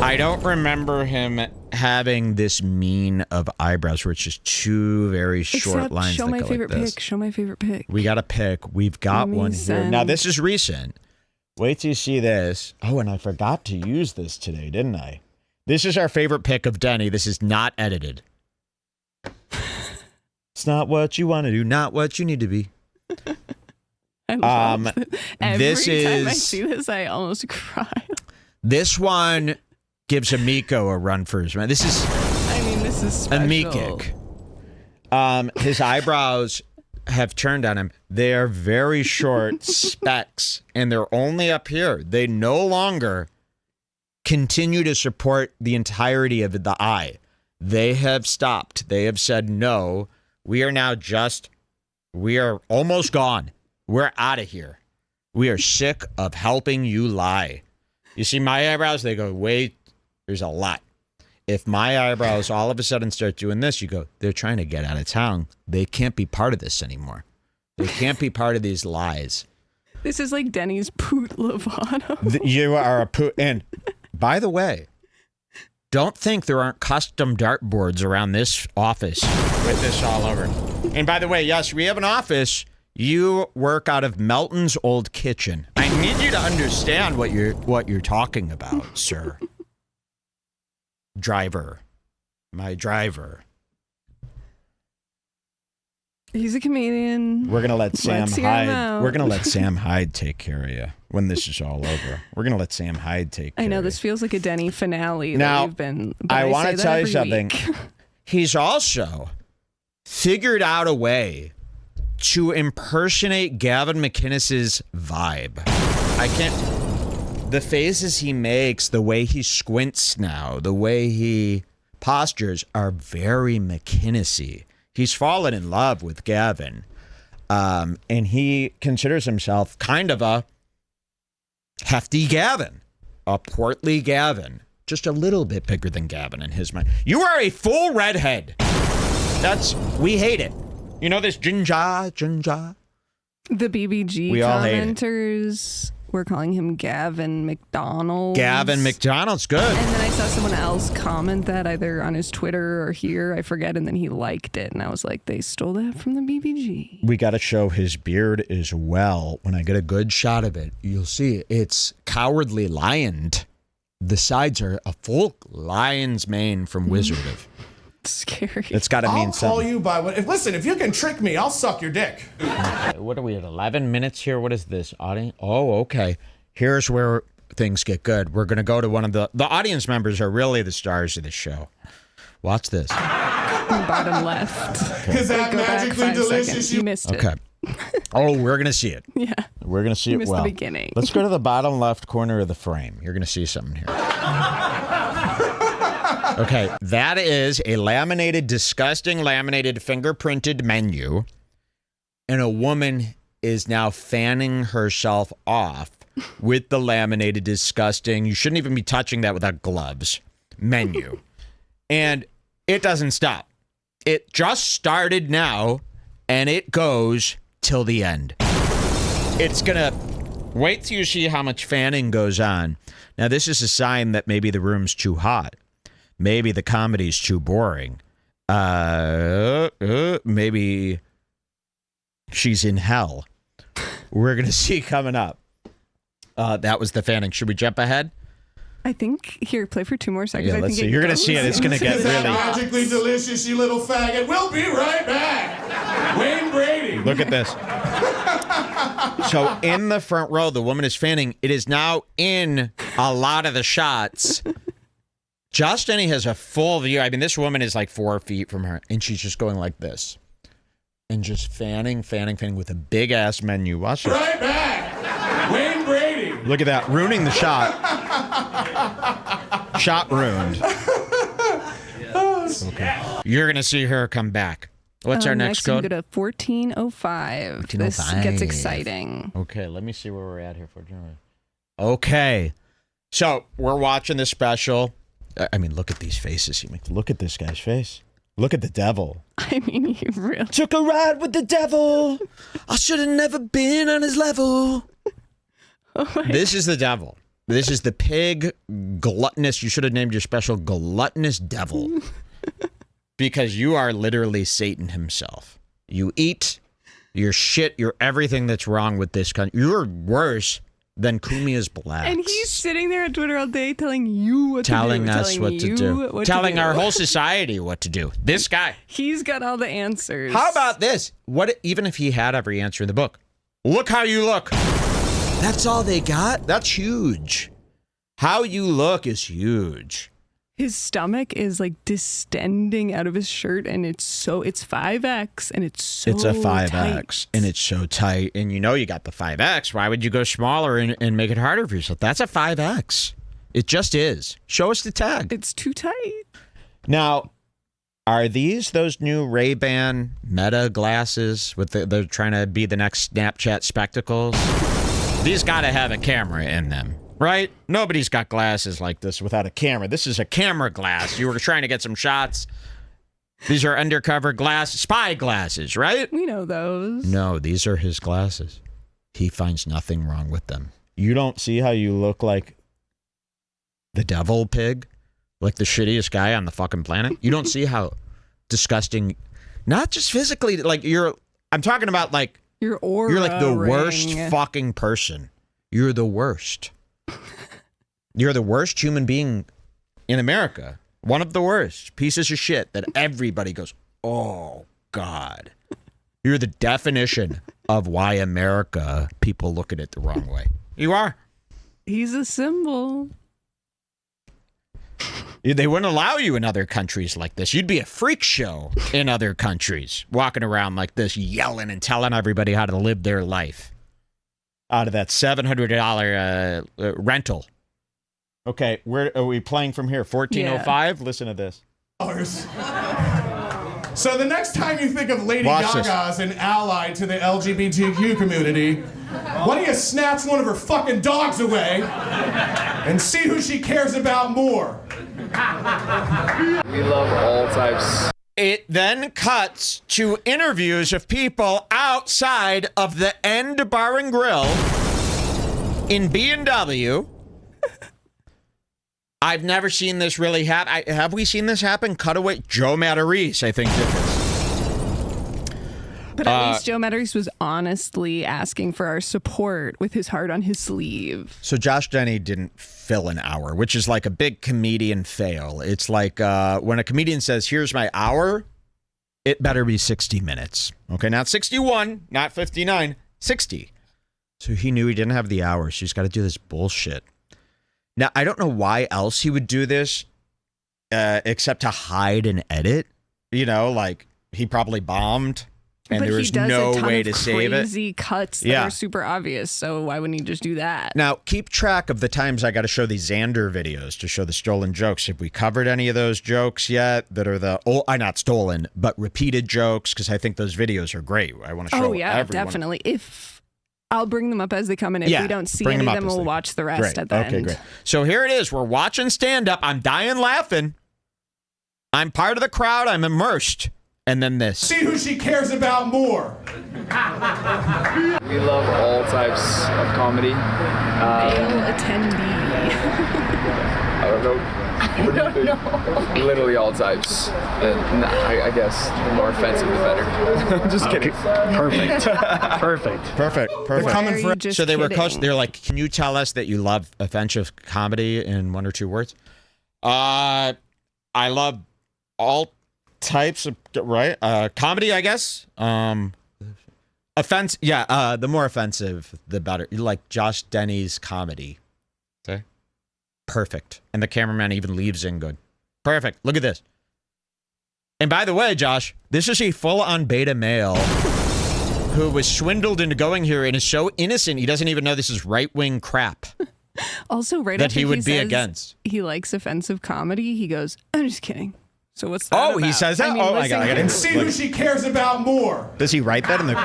I don't remember him having this mean of eyebrows where it's just two very short Except lines show that my go favorite like this. pick. Show my favorite pick. We got a pick. We've got Let me one here. Now, send- this is recent. Wait till you see this. Oh, and I forgot to use this today, didn't I? This is our favorite pick of Denny. This is not edited. It's not what you want to do, not what you need to be. I love Every this time I is- see this, I almost cry. This one gives Amiko a run for his money. This is I mean, this is a special. me kick. His eyebrows have turned on him. They are very short specks, and they're only up here. They no longer continue to support the entirety of the eye. They have stopped. They have said, no, we are almost gone. We're out of here. We are sick of helping you lie. You see my eyebrows? They go, wait, there's a lot. If my eyebrows all of a sudden start doing this, you go, they're trying to get out of town. They can't be part of this anymore. They can't be part of these lies. This is like Denny's Poot Lovato. You are a poo. And by the way, don't think there aren't custom dartboards around this office with this all over. And by the way, yes, we have an office. You work out of Melton's old kitchen. I need you to understand what you're talking about, sir. Driver. My driver. He's a comedian. We're gonna let Sam Let's hear him Hyde. out. We're gonna let Sam Hyde take care of you when this is all over. We're gonna let Sam Hyde take care I know of this you. feels like a Denny finale Now, that we've been. But I say want to that tell you every something. week. He's also figured out a way to impersonate Gavin McInnes's vibe. I can't. The faces he makes, the way he squints now, the way he postures are very McInnesy. He's fallen in love with Gavin, and he considers himself kind of a hefty Gavin, a portly Gavin, just a little bit bigger than Gavin in his mind. You are a full redhead. We hate it. You know this ginger. The BBG We all hate it. commenters were calling him Gavin McDonald. Gavin McDonald's good. And then I saw someone else comment that either on his Twitter or here, I forget, and then he liked it. And I was like, they stole that from the BBG. We got to show his beard as well. When I get a good shot of it, you'll see it's cowardly lioned. The sides are a full lion's mane from Wizard of. Scary. It's got to mean I'll something. call you by what. Listen, if you can trick me, I'll suck your dick. What are we at? 11 minutes here. What is this? Audience? Oh, okay. Here's where things get good. We're going to go to one of the audience members are really the stars of the show. Watch this. Bottom left. Is that Go back magically 5 delicious? seconds. You missed it. Okay. Oh, we're going to see it. Yeah. We're going to see You it missed well. the beginning. Let's go to the bottom left corner of the frame. You're going to see something here. Okay, that is a laminated, disgusting laminated, fingerprinted menu. And a woman is now fanning herself off with the laminated, disgusting, you shouldn't even be touching that without gloves, menu. And it doesn't stop. It just started now, and it goes till the end. It's gonna wait till you see how much fanning goes on. Now, this is a sign that maybe the room's too hot. Maybe the comedy's too boring. Maybe she's in hell. We're gonna see coming up. That was the fanning. Should we jump ahead? I think here, play for 2 more seconds. Yeah, I let's think see. You're gonna goes. see it. It's gonna get Is that really. magically delicious, you little faggot? We'll be right back. Wayne Brady. Look at this. So in the front row, the woman is fanning. It is now in a lot of the shots. Josh Denny has a full view. I mean, this woman is like 4 feet from her, and she's just going like this. And just fanning with a big-ass menu. Watch it. Right back. Wayne Brady. Look at that. Ruining the shot. Shot ruined. Okay. You're going to see her come back. What's our next code? We go to 1405. This 1405. gets exciting. Okay, let me see where we're at here. Okay. So, we're watching this special. I mean, look at these faces. Look at this guy's face. Look at the devil. I mean, you really. Took a ride with the devil. I should have never been on his level. This is the devil. This is the pig gluttonous. You should have named your special gluttonous devil. Because you are literally Satan himself. You eat, you're shit, you're everything that's wrong with this country. You're worse than Kumia's blacks. And he's sitting there on Twitter all day telling you what telling to do. us what to do. Telling our whole society what to do. This guy. He's got all the answers. How about this? What even if he had every answer in the book? Look how you look. That's all they got? That's huge. How you look is huge. His stomach is like distending out of his shirt, and it's 5X, and it's so It's a 5X, tight. and it's so tight. And you know you got the 5X. Why would you go smaller and make it harder for yourself? That's a 5X. It just is. Show us the tag. It's too tight. Now, are these those new Ray-Ban Meta glasses? They're trying to be the next Snapchat spectacles? These got to have a camera in them. Right? Nobody's got glasses like this without a camera. This is a camera glass. You were trying to get some shots. These are undercover spy glasses, right? We know those. No, these are his glasses. He finds nothing wrong with them. You don't see how you look like the devil pig? Like the shittiest guy on the fucking planet? You don't see how disgusting, not just physically, like I'm talking about like, Your aura you're like the ring. worst fucking person. You're the worst. You're the worst human being in America. One of the worst pieces of shit that everybody goes, oh, God. You're the definition of why America, people look at it the wrong way. You are. He's a symbol. They wouldn't allow you in other countries like this. You'd be a freak show in other countries, walking around like this, yelling and telling everybody how to live their life out of that $700 rental. Okay, where are we playing from here? 1405? Yeah. Listen to this. So the next time you think of Lady Watch Gaga this. as an ally to the LGBTQ community, why don't you snatch one of her fucking dogs away and see who she cares about more? We love all types. It then cuts to interviews of people outside of the End Bar and Grill in B&W. I've never seen this really happen. Have we seen this happen? Cutaway. Joe Matarese, I think, did this. But at least Joe Metters was honestly asking for our support with his heart on his sleeve. So Josh Denny didn't fill an hour, which is like a big comedian fail. It's like when a comedian says, here's my hour, it better be 60 minutes. Okay, not 61, not 59, 60. So he knew he didn't have the hour, so he's got to do this bullshit. Now, I don't know why else he would do this except to hide and edit. You know, like he probably bombed and there was no way to save it. Crazy cuts that are super obvious, so why wouldn't he just do that? Now, keep track of the times I got to show these Xander videos to show the stolen jokes. Have we covered any of those jokes yet that are not stolen, but repeated jokes? Because I think those videos are great. I want to show everyone. Definitely. I'll bring them up as they come in. If we don't see any of them, we'll watch the rest at the end. Okay, great. So here it is. We're watching stand-up. I'm dying laughing. I'm part of the crowd. I'm immersed. And then this. See who she cares about more. We love all types of comedy. Male attendee. I don't know. What do you think? Literally all types. I guess the more offensive, the better. Just kidding. Perfect. They're coming for. So they were. They're like, can you tell us that you love offensive comedy in 1 or 2 words? I love all types of comedy, I guess. Offense. Yeah. The more offensive, the better. Like Josh Denny's comedy. Okay. Perfect. And the cameraman even leaves in good. Perfect. Look at this. And by the way, Josh, this is a full-on beta male who was swindled into going here and is so innocent he doesn't even know this is right-wing crap. Also, that he would be against. He likes offensive comedy. He goes, I'm just kidding. So what's that about? He says that? I got it. And see who she cares about more. Does he write that in the...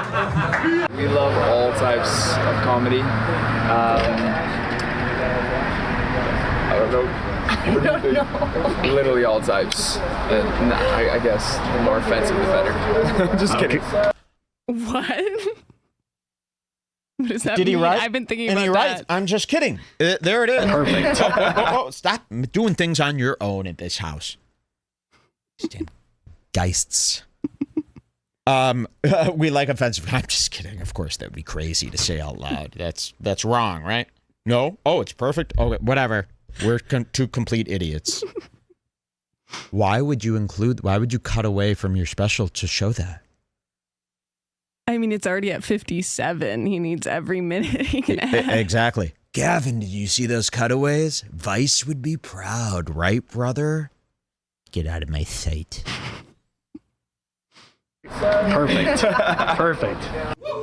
We love all types of comedy. I don't know. What do you think? Literally all types. I guess the more offensive, the better. Just kidding. What? What does that Did he mean? write? I've been thinking and about he that. writes, I'm just kidding. There it is. Perfect. Stop doing things on your own at this house. Damn geists. We like offensive. I'm just kidding. Of course, that would be crazy to say out loud. That's wrong, right? No? Oh, it's perfect? Okay, whatever. We're two complete idiots. Why would you cut away from your special to show that? I mean, it's already at 57. He needs every minute he can add. Exactly. Gavin, did you see those cutaways? Vice would be proud, right, brother? Get out of my sight. Perfect.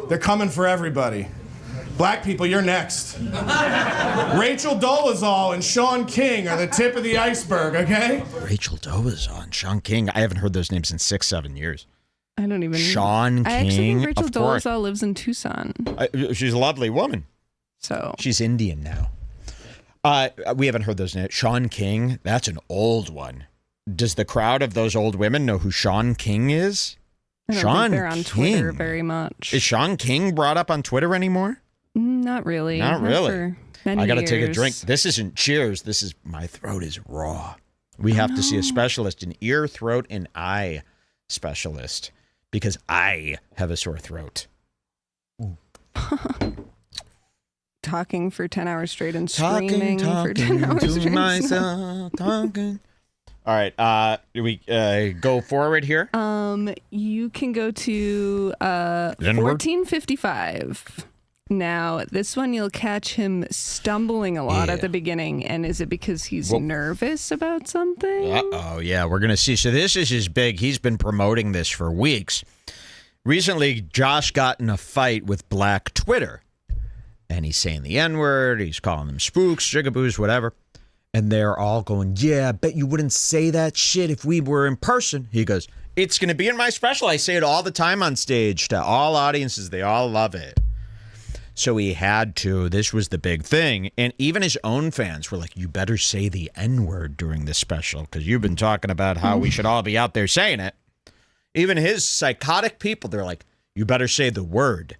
They're coming for everybody. Black people, you're next. Rachel Dolezal and Sean King are the tip of the iceberg, okay? Rachel Dolezal and Sean King. I haven't heard those names in 6-7 years. I don't even... Sean King, I actually think Rachel Dolezal lives in Tucson. She's a lovely woman. So she's Indian now. We haven't heard those names. Sean King, that's an old one. Does the crowd of those old women know who Sean King is? I don't think they're on Twitter very much. Is Sean King brought up on Twitter anymore? Not really. Not really. I got to take a drink. This isn't cheers. This is my throat is raw. We have to see a specialist, an ear, throat, and eye specialist, because I have a sore throat. Talking for 10 hours straight and screaming for 10 hours straight. Myself, talking. All right, do we go forward here? You can go to 1455. Now, this one you'll catch him stumbling a lot at the beginning. And is it because he's nervous about something? Uh-oh, yeah, we're going to see. So this is his big, he's been promoting this for weeks. Recently, Josh got in a fight with Black Twitter. And he's saying the N-word, he's calling them spooks, jigaboos, whatever. And they're all going, yeah, I bet you wouldn't say that shit if we were in person. He goes, it's going to be in my special. I say it all the time on stage to all audiences. They all love it. So he had to. This was the big thing. And even his own fans were like, you better say the N-word during this special because you've been talking about how we should all be out there saying it. Even his psychotic people, they're like, you better say the word.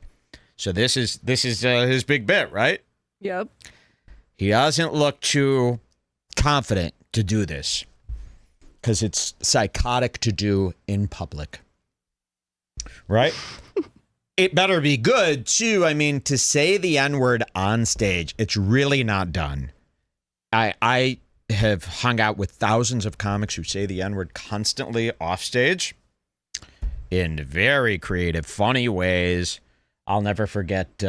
So this is his big bit, right? Yep. He doesn't look too confident to do this because it's psychotic to do in public. Right? It better be good, too. I mean, to say the N-word on stage, it's really not done. I have hung out with thousands of comics who say the N-word constantly off stage in very creative, funny ways. I'll never forget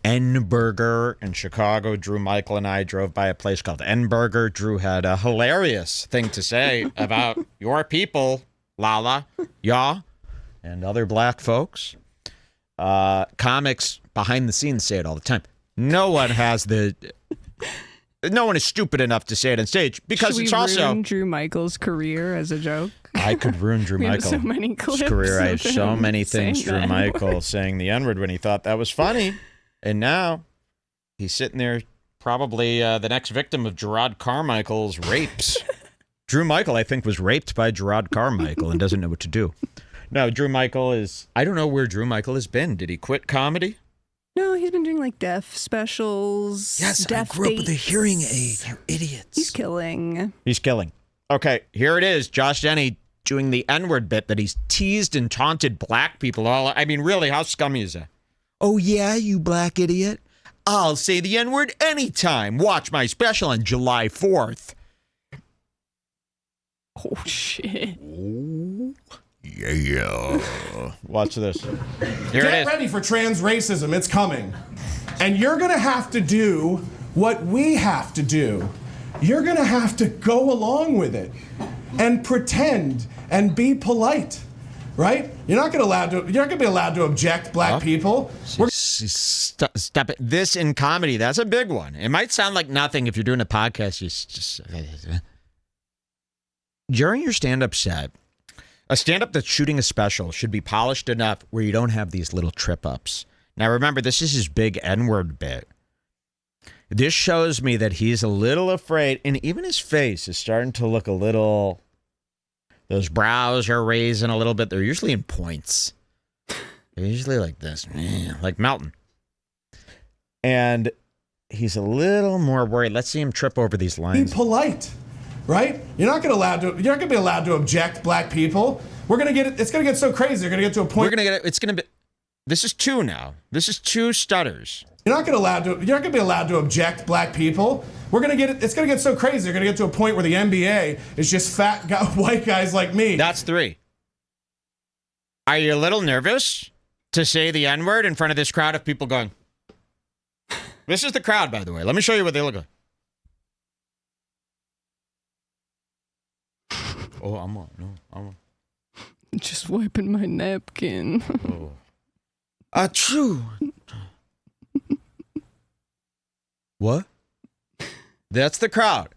N-Burger in Chicago. Drew Michael and I drove by a place called N-Burger. Drew had a hilarious thing to say about your people, Lala, y'all, and other black folks. Comics behind the scenes say it all the time. No one is stupid enough to say it on stage because Should it's we also ruin Drew Michael's career as a joke. I could ruin Drew We have Michael's so many clips career. I have of so him many things. saying Drew the Michael N-word. saying the N-word when he thought that was funny, and now he's sitting there, probably the next victim of Gerard Carmichael's rapes. Drew Michael, I think, was raped by Gerard Carmichael and doesn't know what to do. No, Drew Michael is. I don't know where Drew Michael has been. Did he quit comedy? No, he's been doing like deaf specials. Deaf dates. hearing aid. You idiots. He's killing. He's killing. Okay, here it is. Josh Denny doing the N-word bit that he's teased and taunted black people. I mean, really, how scummy is that? Oh, yeah, you black idiot. I'll say the N-word anytime. Watch my special on July 4th. Oh, shit. Yeah. Watch this. Here Get it is. ready for trans racism. It's coming. And you're going to have to do what we have to do. You're going to have to go along with it and pretend and be polite. Right? You're not going to be allowed to object, black people. Stop it. This in comedy, that's a big one. It might sound like nothing if you're doing a podcast. You just during your stand-up set, a stand-up that's shooting a special should be polished enough where you don't have these little trip-ups. Now, remember, this is his big N-word bit. This shows me that he's a little afraid, and even his face is starting to look a little... Those brows are raising a little bit. They're usually in points. They're usually like this, like Melton. And he's a little more worried. Let's see him trip over these lines. Be polite. Right? You're not going to be allowed to object, black people. It's going to get so crazy. You're going to get to a point. This is two now. This is two stutters. You're not going to be allowed to object, black people. It's going to get so crazy. You're going to get to a point where the NBA is just fat white guys like me. That's three. Are you a little nervous to say the N-word in front of this crowd of people going? This is the crowd, by the way. Let me show you what they look like. Oh, I'm on. Just wiping my napkin. Oh. Achoo. What? That's the crowd.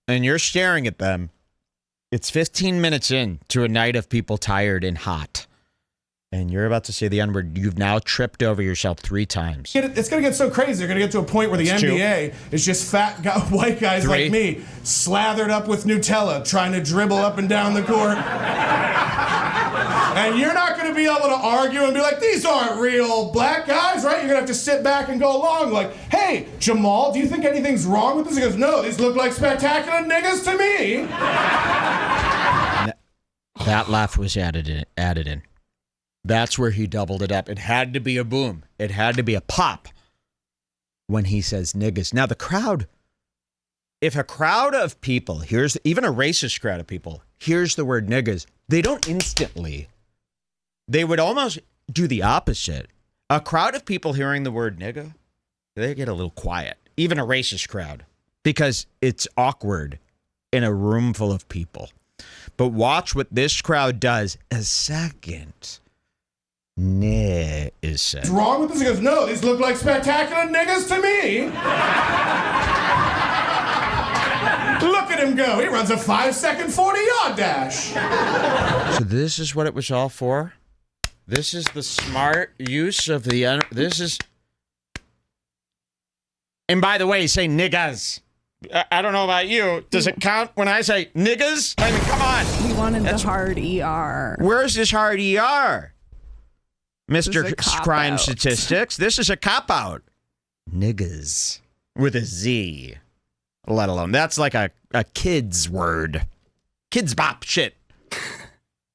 And you're staring at them. It's 15 minutes in to a night of people tired and hot. And you're about to say the N-word. You've now tripped over yourself 3 times. It's going to get so crazy. You're going to get to a point where the NBA is just fat white guys like me, slathered up with Nutella, trying to dribble up and down the court. And you're not going to be able to argue and be like, these aren't real black guys, right? You're going to have to sit back and go along like, hey, Jamal, do you think anything's wrong with this? He goes, no, these look like spectacular niggas to me. That laugh was added in. That's where he doubled it up. It had to be a boom. It had to be a pop when he says niggas. Now, the crowd, if a crowd of people hears, even a racist crowd of people, hears the word niggas, they don't instantly. They would almost do the opposite. A crowd of people hearing the word nigga, they get a little quiet. Even a racist crowd, because it's awkward in a room full of people. But watch what this crowd does a second. Nah is said. What's wrong with this? He goes, no, these look like spectacular niggas to me. Look at him go. He runs a 5-second 40-yard dash. So this is what it was all for? This is the smart use of the... This is... And by the way, say niggas. I don't know about you. Does it count when I say niggas? I mean, come on. We wanted the hard ER. Where's this hard ER? Mr. Crime cop-out. Statistics. This is a cop-out. Niggas. With a Z. Let alone. That's like a kid's word. Kids bop shit.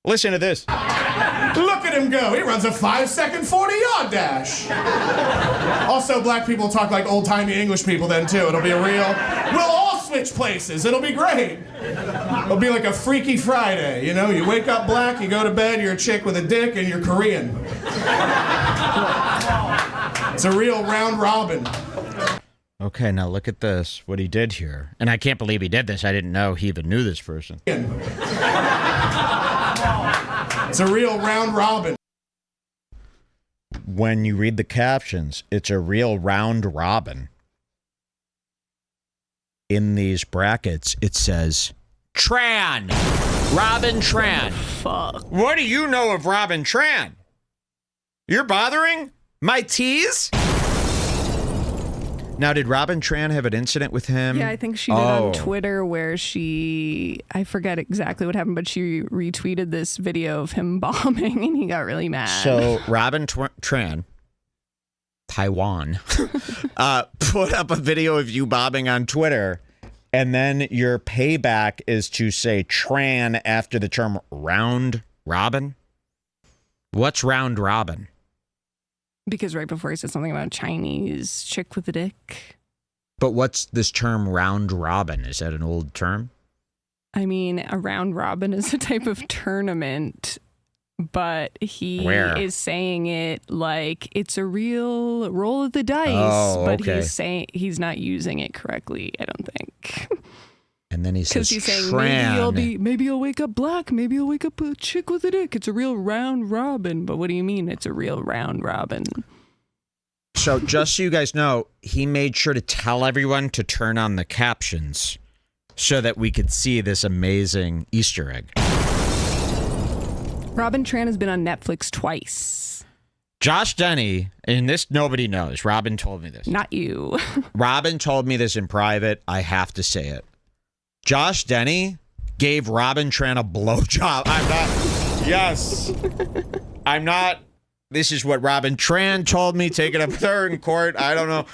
Listen to this. Look at him go. He runs a 5-second 40-yard dash. Also, black people talk like old-timey English people then, too. It'll be a real... We'll all switch places. It'll be great. It'll be like a Freaky Friday, you know? You wake up black, you go to bed, you're a chick with a dick, and you're Korean. It's a real round robin. Okay, now look at this, what he did here. And I can't believe he did this. I didn't know he even knew this person. It's a real round robin. When you read the captions, it's a real round robin. In these brackets, it says, Tran. Robin Tran. Fuck. What do you know of Robin Tran? You're bothering my teas? Now, did Robin Tran have an incident with him? Yeah, I think she did on Twitter where I forget exactly what happened, but she retweeted this video of him bombing and he got really mad. So Robin Tran, Taiwan, put up a video of you bombing on Twitter, and then your payback is to say Tran after the term round robin? What's round robin? Because right before he said something about Chinese chick with a dick. But what's this term round robin? Is that an old term? I mean, a round robin is a type of tournament, but he is saying it like it's a real roll of the dice, but he's saying he's not using it correctly, I don't think. And then he says, because he's saying Tran. maybe I'll wake up black, maybe I'll wake up a chick with a dick. It's a real round robin. But what do you mean it's a real round robin? So just so you guys know, he made sure to tell everyone to turn on the captions so that we could see this amazing Easter egg. Robin Tran has been on Netflix twice. Josh Denny, and this nobody knows. Robin told me this. Not you. Robin told me this in private. I have to say it. Josh Denny gave Robin Tran a blowjob. I'm not. Yes. I'm not. This is what Robin Tran told me. Take it up there in court. I don't know.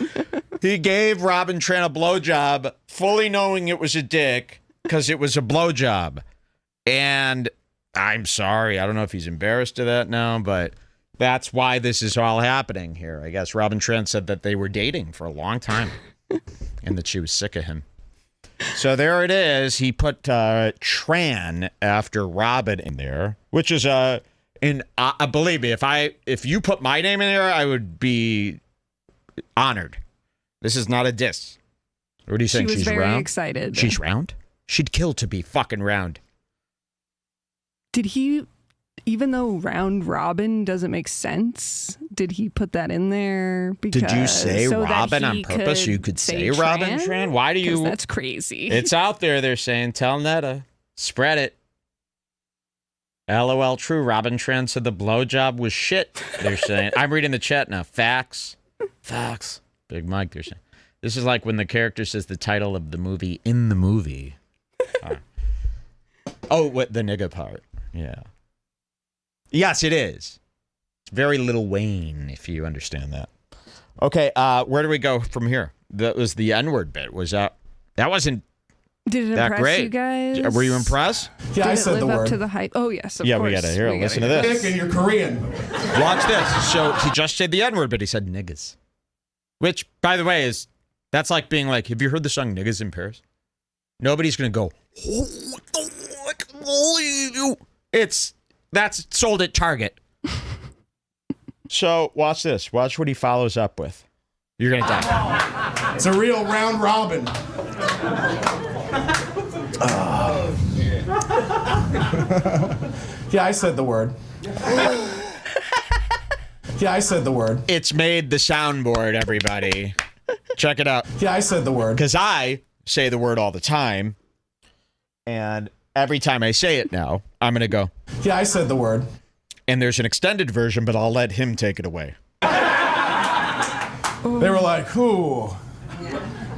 He gave Robin Tran a blowjob, fully knowing it was a dick, because it was a blowjob. And I'm sorry. I don't know if he's embarrassed of that now, but that's why this is all happening here. I guess Robin Tran said that they were dating for a long time and that she was sick of him. So there it is. He put Tran after Robin in there, which is believe me, if you put my name in there, I would be honored. This is not a diss. What are you saying? She was She's very round? excited. She's round? She'd kill to be fucking round. Did he, even though round robin doesn't make sense, did he put that in there? Because, did you say so Robin on purpose? You could say Robin Tran? Why do you? That's crazy. It's out there. They're saying, tell Netta. Spread it. LOL true. Robin Tran said the blowjob was shit. They're saying. I'm reading the chat now. Facts. Facts. Big Mike, they're saying. This is like when the character says the title of the movie in the movie. What the nigga part. Yeah. Yes, it is. It's very Lil Wayne, if you understand that. Okay, where do we go from here? That was the N-word bit. Was that wasn't Did it that impress great? you guys? Were you impressed? Yeah, Did I it said live the up word. to the hype? Oh, yes, of Yeah, course. we gotta hear it. Listen to this. Dick and you're Korean. Watch this. So he just said the N-word, but he said niggas. Which, by the way, that's like being like, have you heard the song Niggas in Paris? Nobody's gonna go, oh, what the fuck? That's sold at Target. So watch this. Watch what he follows up with. You're gonna die. It's a real round robin. Yeah, I said the word. Yeah, I said the word. It's made the soundboard, everybody. Check it out. Yeah, I said the word. Because I say the word all the time. And every time I say it now, I'm going to go. Yeah, I said the word. And there's an extended version, but I'll let him take it away. They were like, ooh,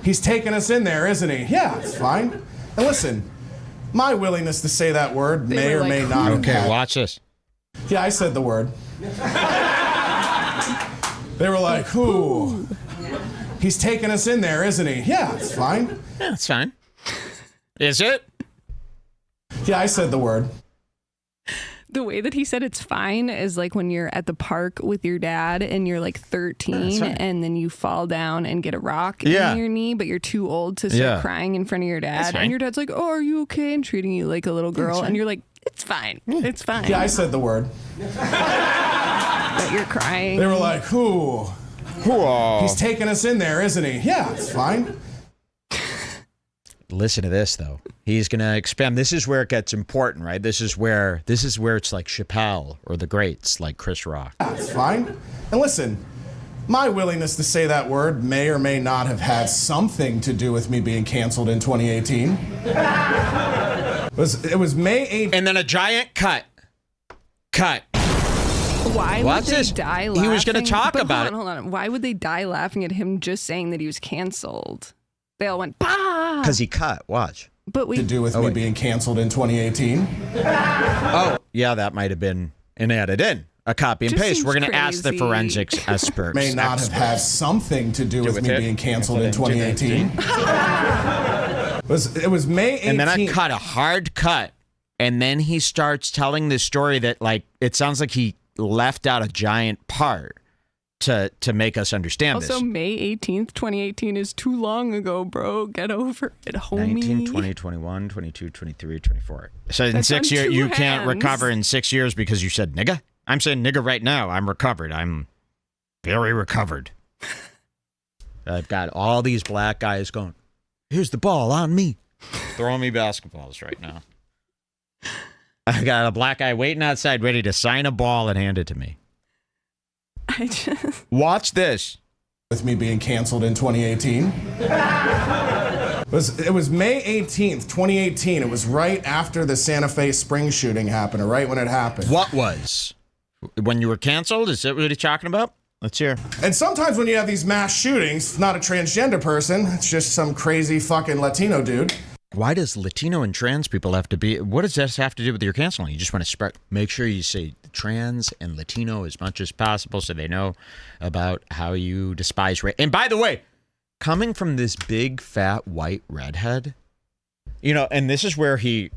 he's taking us in there, isn't he? Yeah, it's fine. And listen, my willingness to say that word may or may not Okay, impact. watch this. Yeah, I said the word. They were like, ooh, he's taking us in there, isn't he? Yeah, it's fine. Yeah, it's fine. Is it? Yeah, I said the word. The way that he said it's fine is like when you're at the park with your dad and you're like 13 and then you fall down and get a rock in your knee, but you're too old to start crying in front of your dad. And your dad's like, oh, are you okay? And treating you like a little girl. And you're like, it's fine. It's fine. Yeah, I said the word. But you're crying. They were like, ooh. He's taking us in there, isn't he? Yeah, it's fine. Listen to this, though. He's going to expand. This is where it gets important, right? This is where it's like Chappelle or the greats like Chris Rock. Yeah, it's fine. And listen, my willingness to say that word may or may not have had something to do with me being canceled in 2018. It was May 8th. And then a giant cut. Why would they die laughing? He was going to talk about it. Hold on. Why would they die laughing at him just saying that he was canceled? They all went, bah! Because he cut. Watch. But to do with me being canceled in 2018. Oh, yeah, that might have been an added in. A copy and paste. We're going to ask the forensics experts. May not have had something to do with me being canceled in 2018. It was May 18th. And then I cut a hard cut. And then he starts telling this story that, like, it sounds like he left out a giant part to make us understand this. Also, May 18th, 2018 is too long ago, bro. Get over it, homie. 19, 20, 21, 22, 23, 24. So in 6 years, you can't recover in 6 years because you said nigga? I'm saying nigga right now. I'm recovered. I'm very recovered. I've got all these black guys going, here's the ball on me. Throwing me basketballs right now. I got a black guy waiting outside ready to sign a ball and hand it to me. Watch this. With me being canceled in 2018. It was May 18th, 2018. It was right after the Santa Fe spring shooting happened, or right when it happened. What was? When you were canceled? Is that what you're talking about? Let's hear. And sometimes when you have these mass shootings, not a transgender person, it's just some crazy fucking Latino dude. Why does Latino and trans people have to be? What does this have to do with your canceling? You just want to spread. Make sure you say trans and Latino as much as possible so they know about how you despise race. And by the way, coming from this big, fat, white redhead, you know, and this is where he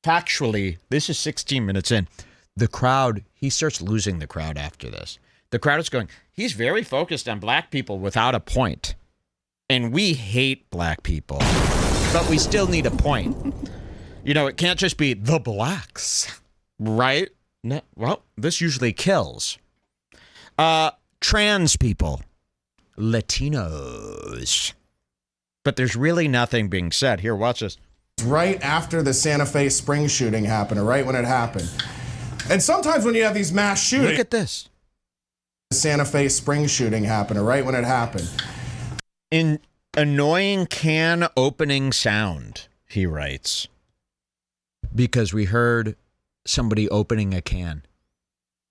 factually, this is 16 minutes in. The crowd, he starts losing the crowd after this. The crowd is going, he's very focused on black people without a point. And we hate black people. But we still need a point. You know, it can't just be the blacks, right? No, well, this usually kills. Trans people, Latinos. But there's really nothing being said. Here, watch this. Right after the Santa Fe spring shooting happened, or right when it happened. And sometimes when you have these mass shootings. Look at this. The Santa Fe spring shooting happened, or right when it happened. In annoying can opening sound, he writes, because we heard somebody opening a can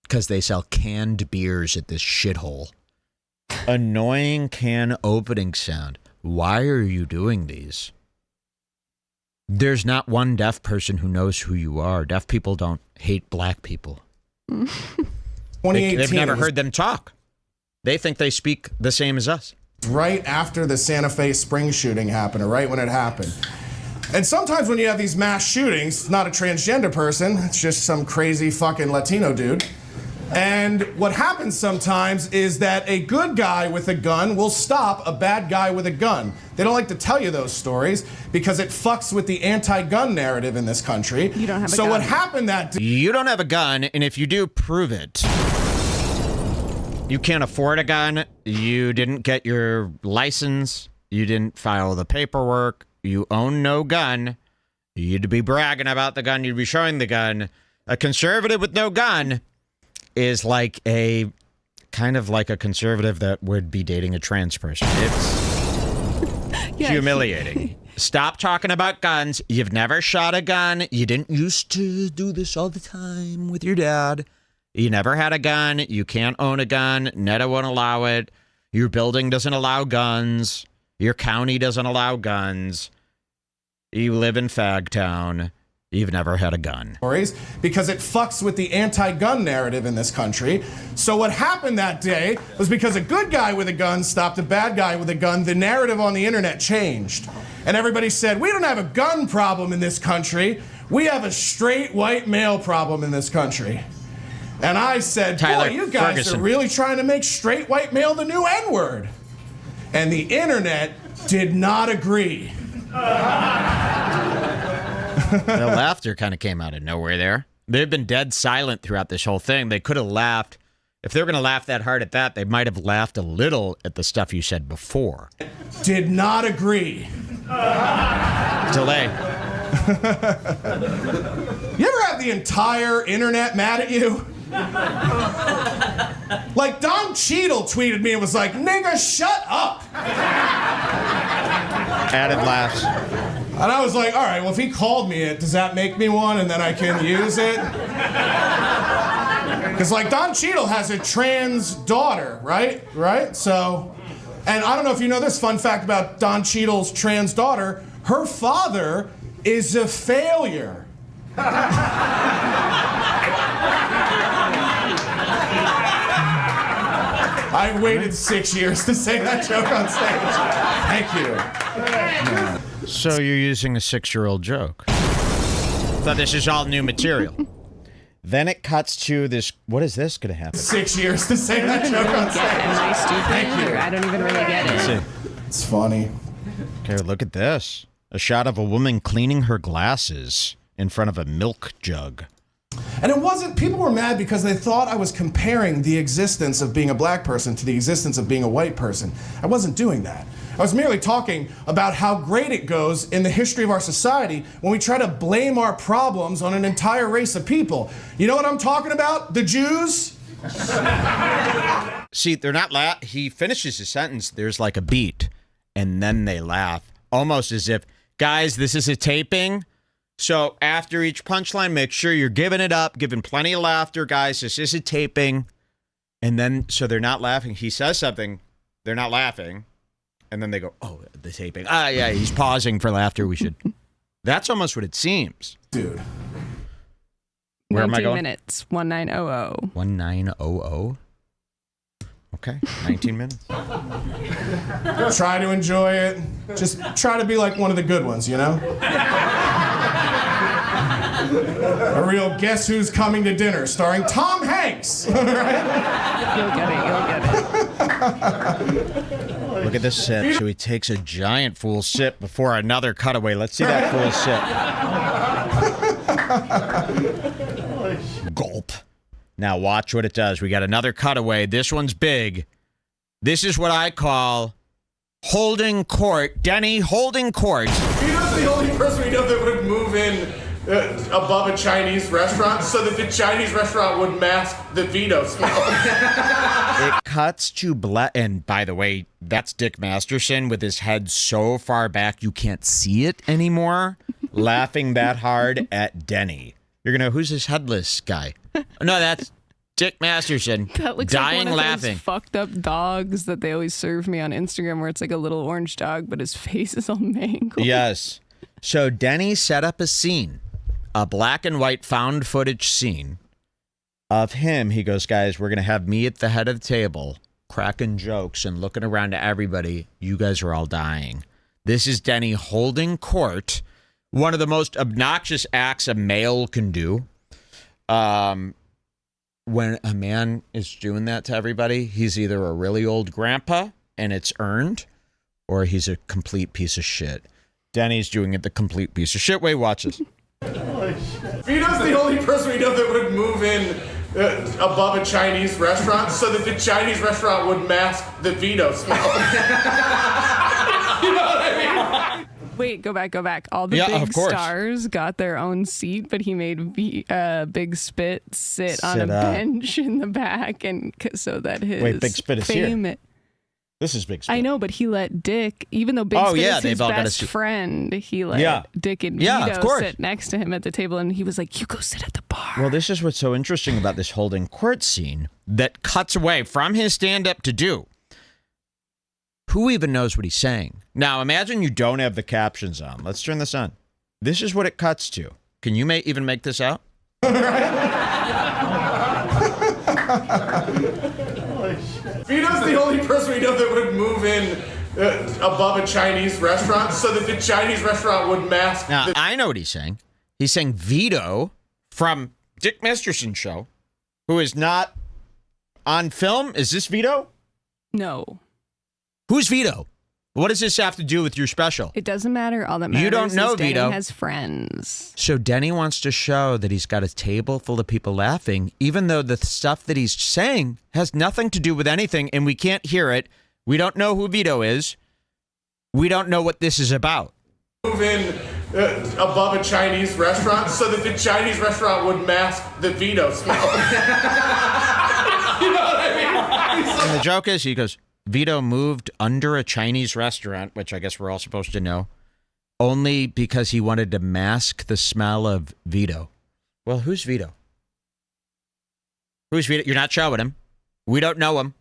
because they sell canned beers at this shithole. Annoying can opening sound. Why are you doing these? There's not one deaf person who knows who you are. Deaf people don't hate black people. They've never heard them talk. They think they speak the same as us. Right after the Santa Fe spring shooting happened, or right when it happened. And sometimes when you have these mass shootings, not a transgender person, it's just some crazy fucking Latino dude. And what happens sometimes is that a good guy with a gun will stop a bad guy with a gun. They don't like to tell you those stories because it fucks with the anti-gun narrative in this country. You don't have a gun. So what happened that day? You don't have a gun, and if you do, prove it. You can't afford a gun. You didn't get your license. You didn't file the paperwork. You own no gun. You'd be bragging about the gun. You'd be showing the gun. A conservative with no gun is like a kind of like a conservative that would be dating a trans person. It's humiliating. Stop talking about guns. You've never shot a gun. You didn't used to do this all the time with your dad. You never had a gun. You can't own a gun. NETA won't allow it. Your building doesn't allow guns. Your county doesn't allow guns. You live in Fagtown. You've never had a gun. Because it fucks with the anti-gun narrative in this country. So what happened that day was because a good guy with a gun stopped a bad guy with a gun, the narrative on the internet changed. And everybody said, we don't have a gun problem in this country. we have a straight white male problem in this country. And I said, Tyler boy, you guys Ferguson. are really trying to make straight white male the new N-word. And the internet did not agree. The laughter kind of came out of nowhere there. They've been dead silent throughout this whole thing. They could have laughed. If they were going to laugh that hard at that, they might have laughed a little at the stuff you said before. Did not agree. Delay. You ever have the entire internet mad at you? Like Don Cheadle tweeted me and was like, nigga, shut up. Added laughs. And I was like, all right, well, if he called me it, does that make me one and then I can use it? Because, like, Don Cheadle has a trans daughter, right? So, and I don't know if you know this fun fact about Don Cheadle's trans daughter. Her father is a failure. I waited 6 years to say that joke on stage. Thank you. So you're using a 6-year-old joke. Thought this is all new material. Then it cuts to this. What is this going to happen? 6 years to say that joke on stage. Am I stupid? Thank you. Or I don't even really get Let's it. see. It's funny. Okay, look at this. A shot of a woman cleaning her glasses in front of a milk jug. And it wasn't, people were mad because they thought I was comparing the existence of being a black person to the existence of being a white person. I wasn't doing that. I was merely talking about how great it goes in the history of our society when we try to blame our problems on an entire race of people. You know what I'm talking about? The Jews? See, they're not he finishes his sentence, there's like a beat, and then they laugh. Almost as if, guys, this is a taping. So after each punchline, make sure you're giving it up, giving plenty of laughter, guys. This is a taping. And then, so they're not laughing. He says something. They're not laughing. And then they go, oh, the taping. Ah, yeah, he's pausing for laughter. We should. That's almost what it seems. Dude. Where am I 19 going? minutes, 1900. 1900? Okay, 19 minutes. Try to enjoy it. Just try to be like one of the good ones, you know? A real Guess Who's Coming to Dinner starring Tom Hanks. Right? You'll get it. Look at this sip. So he takes a giant full sip before another cutaway. Let's see that full sip. Gulp. Now watch what it does. We got another cutaway. This one's big. This is what I call holding court. Denny holding court. He was the only person we know that would move in above a Chinese restaurant so that the Chinese restaurant would mask the veto smell. It cuts to and by the way, that's Dick Masterson with his head so far back you can't see it anymore, laughing that hard at Denny. You're gonna, who's this headless guy? No, that's Dick Masterson. That looks dying like one of laughing. those fucked up dogs that they always serve me on Instagram, where it's like a little orange dog, but his face is all mangled. Yes. So Denny set up a scene, a black and white found footage scene of him. He goes, guys, we're gonna have me at the head of the table, cracking jokes and looking around to everybody. You guys are all dying. This is Denny holding court. One of the most obnoxious acts a male can do. When a man is doing that to everybody, he's either a really old grandpa and it's earned, or he's a complete piece of shit. Denny's doing it the complete piece of shit way. Watch this. Vito's the only person we know that would move in above a Chinese restaurant so that the Chinese restaurant would mask the veto smell. You know what I mean? Wait, go back. All the big stars got their own seat, but he made Big Spit sit on a bench in the back, and so that his Big Spit is here. This is Big Spit. I know, but he let Dick, even though Big Spit is his best friend, he let Dick and Vito sit next to him at the table, and he was like, you go sit at the bar. Well, this is what's so interesting about this holding court scene that cuts away from his stand-up to do. Who even knows what he's saying? Now, imagine you don't have the captions on. Let's turn this on. This is what it cuts to. Can you even make this out? Vito's the only person we know that would move in above a Chinese restaurant so that the Chinese restaurant would mask. Now, I know what he's saying. He's saying Vito from Dick Masterson's show, who is not on film. Is this Vito? No. Who's Vito? What does this have to do with your special? It doesn't matter. All that matters you don't know is Denny Vito has friends. So Denny wants to show that he's got a table full of people laughing, even though the stuff that he's saying has nothing to do with anything, and we can't hear it. We don't know who Vito is. We don't know what this is about. Move in above a Chinese restaurant so that the Chinese restaurant would mask the Vito smell. You know what I mean? And the joke is, he goes, Vito moved under a Chinese restaurant, which I guess we're all supposed to know, only because he wanted to mask the smell of Vito. Well, who's Vito? Who's Vito? You're not showing him. We don't know him.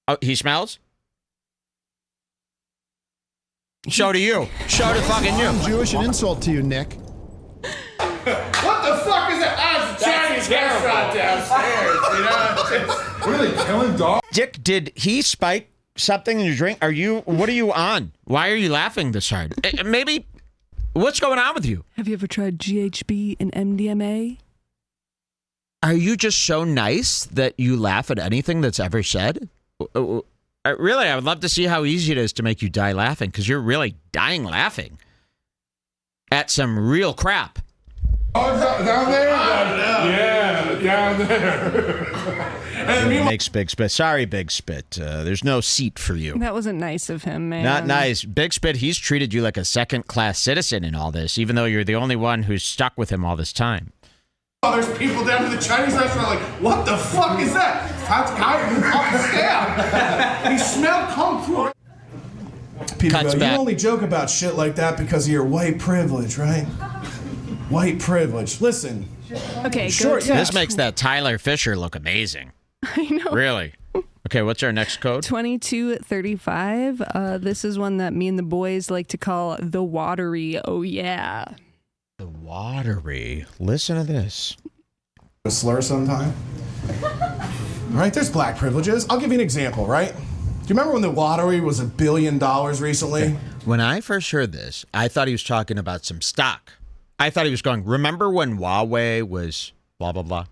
Oh, he smells? Show to you. Show to fucking you. I'm Jewish, an insult to you, Nick. What the fuck is that? Ah, it's a Chinese restaurant downstairs, you know? What are they killing dogs? Dick, did he spike something in your drink? What are you on? Why are you laughing this hard? Maybe, what's going on with you? Have you ever tried GHB and MDMA? Are you just so nice that you laugh at anything that's ever said? Really, I would love to see how easy it is to make you die laughing, because you're really dying laughing at some real crap. Oh, down there? Yeah, down there. And makes Big Spit. Sorry, Big Spit. There's no seat for you. That wasn't nice of him, man. Not nice. Big Spit, he's treated you like a second-class citizen in all this, even though you're the only one who's stuck with him all this time. Oh, there's people down to the Chinese restaurant like, what the fuck is that? That's guy who fucking scam. He smelled kung fu. People Cuts go, back. you only joke about shit like that because of your white privilege, right? White privilege. Listen. Okay, Sure, go to yeah. This makes that Tyler Fisher look amazing. I know. Really? Okay, what's our next code? 2235. This is one that me and the boys like to call the watery. Oh, yeah. The watery. Listen to this. A slur sometime. Right? There's black privileges. I'll give you an example, right? Do you remember when the lottery was $1 billion recently? Okay. When I first heard this, I thought he was talking about some stock. I thought he was going, remember when Huawei was blah, blah, blah?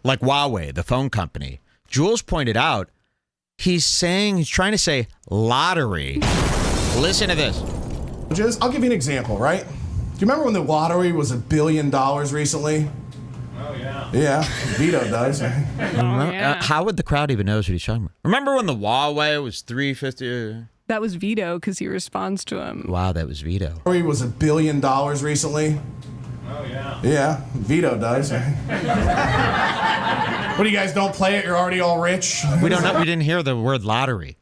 Like Huawei, the phone company. Jules pointed out, he's trying to say lottery. Listen to this. I'll give you an example, right? Do you remember when the lottery was $1 billion recently? Oh, yeah. Yeah, Vito does. How would the crowd even know what he's talking about? Remember when the Huawei was $350? That was Vito because he responds to him. Wow, that was Vito. The lottery was $1 billion recently. Oh, yeah. Yeah, Vito does. What do you guys don't play it? You're already all rich. We don't know. We didn't hear the word lottery.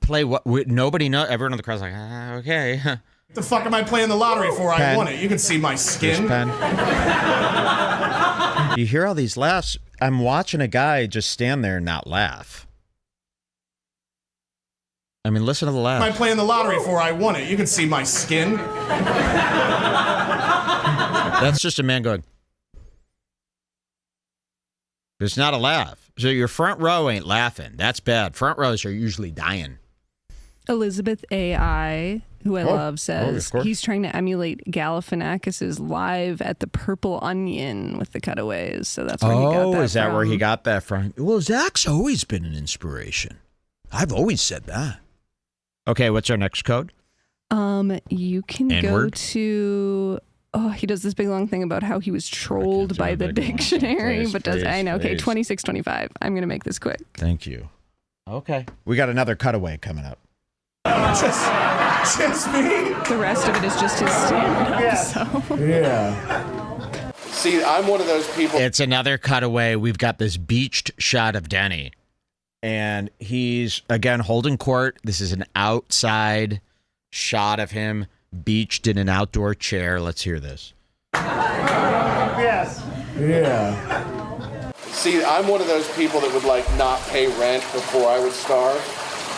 Play what? Nobody knows. Everyone in the crowd's like, okay. What the fuck am I playing the lottery for? Pen. I won it. You can see my skin. You hear all these laughs. I'm watching a guy just stand there and not laugh. I mean, listen to the laugh. What am I playing the lottery for? I won it. You can see my skin. That's just a man going. There's not a laugh. So your front row ain't laughing. That's bad. Front rows are usually dying. Elizabeth AI, who I love, says of course. he's trying to emulate Galifianakis's live at the Purple Onion with the cutaways. So that's where he got that is that from. where he got that from? Well, Zach's always been an inspiration. I've always said that. Okay, what's our next code? You can N-word? go to. Oh, he does this big long thing about how he was trolled by the dictionary, Please, but does I know. Okay, please. 2625. I'm gonna make this quick. Thank you. Okay. We got another cutaway coming up. Just me? The rest of it is just his stand-up. So. Yeah. See, I'm one of those people. It's another cutaway. We've got this beached shot of Denny. And he's, again, holding court. This is an outside shot of him beached in an outdoor chair. Let's hear this. Yes. Yeah. See, I'm one of those people that would, like, not pay rent before I would starve.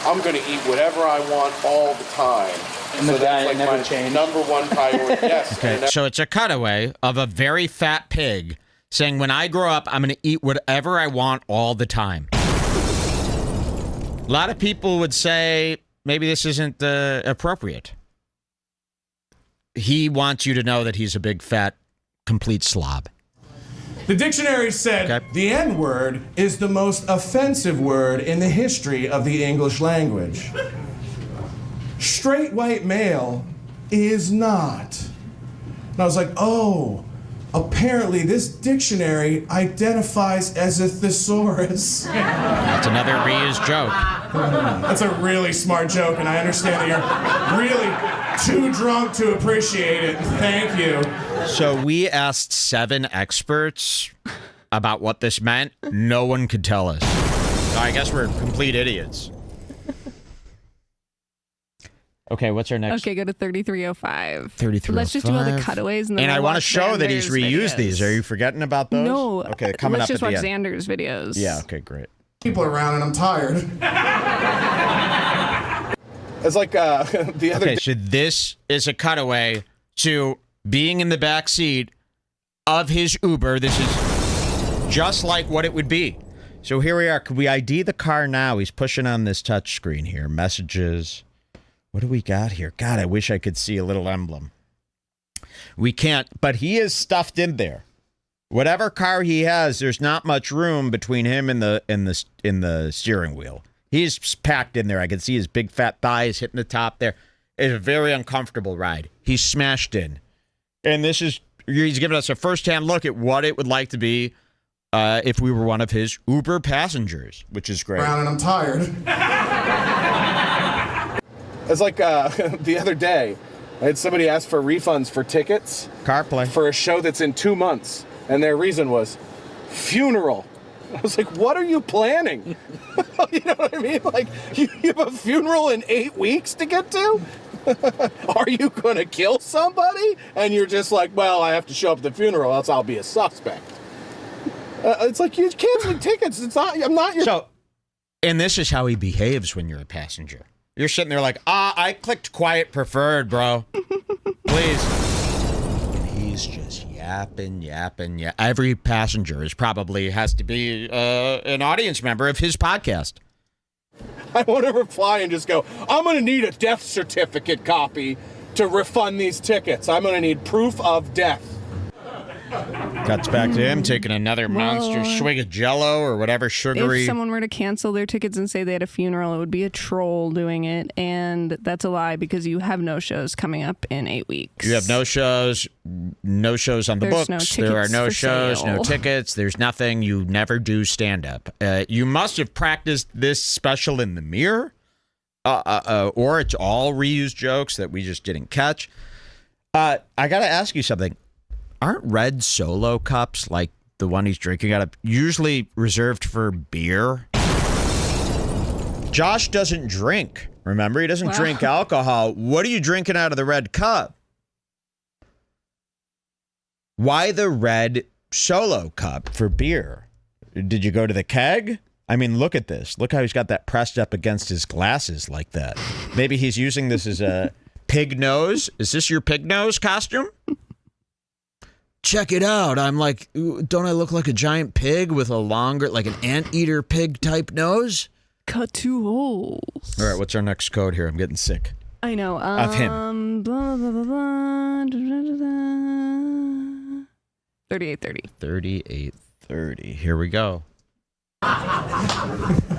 I'm going to eat whatever I want all the time. And the diet never changed. Number one priority. Yes. Okay, so it's a cutaway of a very fat pig saying, when I grow up, I'm going to eat whatever I want all the time. A lot of people would say maybe this isn't appropriate. he wants you to know that he's a big, fat, complete slob. The dictionary said the N-word is the most offensive word in the history of the English language. Straight white male is not. And I was like, oh, apparently this dictionary identifies as a thesaurus. That's another reused joke. That's a really smart joke, and I understand that you're really too drunk to appreciate it. Thank you. So we asked 7 experts about what this meant. No one could tell us. So I guess we're complete idiots. Okay, what's our next? Okay, go to 3305. 3305. Let's just do all the cutaways and then I want to show that he's reused videos. these. Are you forgetting about those? No. Okay, coming let's up just at watch the end. Xander's videos. Yeah, okay, great. People around and I'm tired. It's like the other Okay, so this is a cutaway to being in the back seat of his Uber. This is just like what it would be. So here we are. Could we ID the car now? He's pushing on this touch screen here. Messages. What do we got here? God, I wish I could see a little emblem. We can't, but he is stuffed in there. Whatever car he has, there's not much room between him and the steering wheel. He's packed in there. I can see his big fat thighs hitting the top there. It's a very uncomfortable ride. He's smashed in. And he's giving us a firsthand look at what it would like to be if we were one of his Uber passengers, which is great. around and I'm tired. It's like the other day, I had somebody ask for refunds for tickets. CarPlay. For a show that's in 2 months. And their reason was funeral. I was like, what are you planning? You know what I mean? Like, you have a funeral in 8 weeks to get to? Are you going to kill somebody? And you're just like, well, I have to show up at the funeral, else I'll be a suspect. It's like, you're canceling tickets. I'm not your... So, and this is how he behaves when you're a passenger. You're sitting there like, I clicked quiet preferred, bro. Please. And he's just yapping. Every passenger has to be an audience member of his podcast. I want to reply and just go, I'm going to need a death certificate copy to refund these tickets. I'm going to need proof of death. Cuts back to him taking another monster swig of Jell-O or whatever sugary. If someone were to cancel their tickets and say they had a funeral, it would be a troll doing it, and that's a lie because you have no shows coming up in 8 weeks. You have no shows on the There's books. no There are tickets no for shows, sale. no tickets. There's nothing. You never do stand-up. You must have practiced this special in the mirror, or it's all reused jokes that we just didn't catch. I got to ask you something. Aren't red Solo cups, like the one he's drinking out of, usually reserved for beer? Josh doesn't drink. Remember, he doesn't drink alcohol. What are you drinking out of the red cup? Why the red Solo cup for beer? Did you go to the keg? I mean, look at this. Look how he's got that pressed up against his glasses like that. Maybe he's using this as a pig nose. Is this your pig nose costume? Check it out. I'm like, don't I look like a giant pig with a longer, like an anteater pig type nose? Cut 2 holes. All right, what's our next code here? I'm getting sick. I know. Of him. Blah, blah, blah, blah, 3830. 3830. Here we go.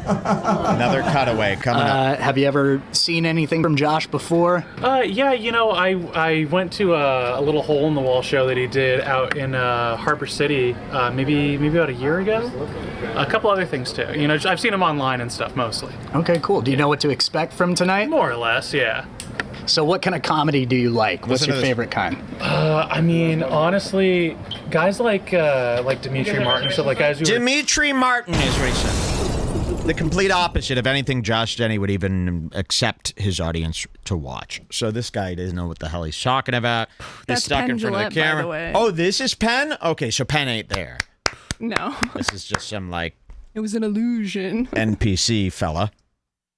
Another cutaway coming up. Have you ever seen anything from Josh before? Yeah, I went to a little hole in the wall show that he did out in Harbor City, maybe about a year ago. A couple other things too. I've seen him online and stuff mostly. Okay, cool. Do you know what to expect from tonight? More or less, yeah. So what kind of comedy do you like? What's your favorite kind? I mean, honestly, guys like Dimitri Martin, so like guys who Dimitri Martin is what he said. The complete opposite of anything Josh Denny would even accept his audience to watch. So this guy doesn't know what the hell he's talking about. That's He's stuck Penn in front Jillette, of the camera. by the way. Oh, this is Penn? Okay, so Penn ain't there. No. This is just some like It was an illusion. NPC fella.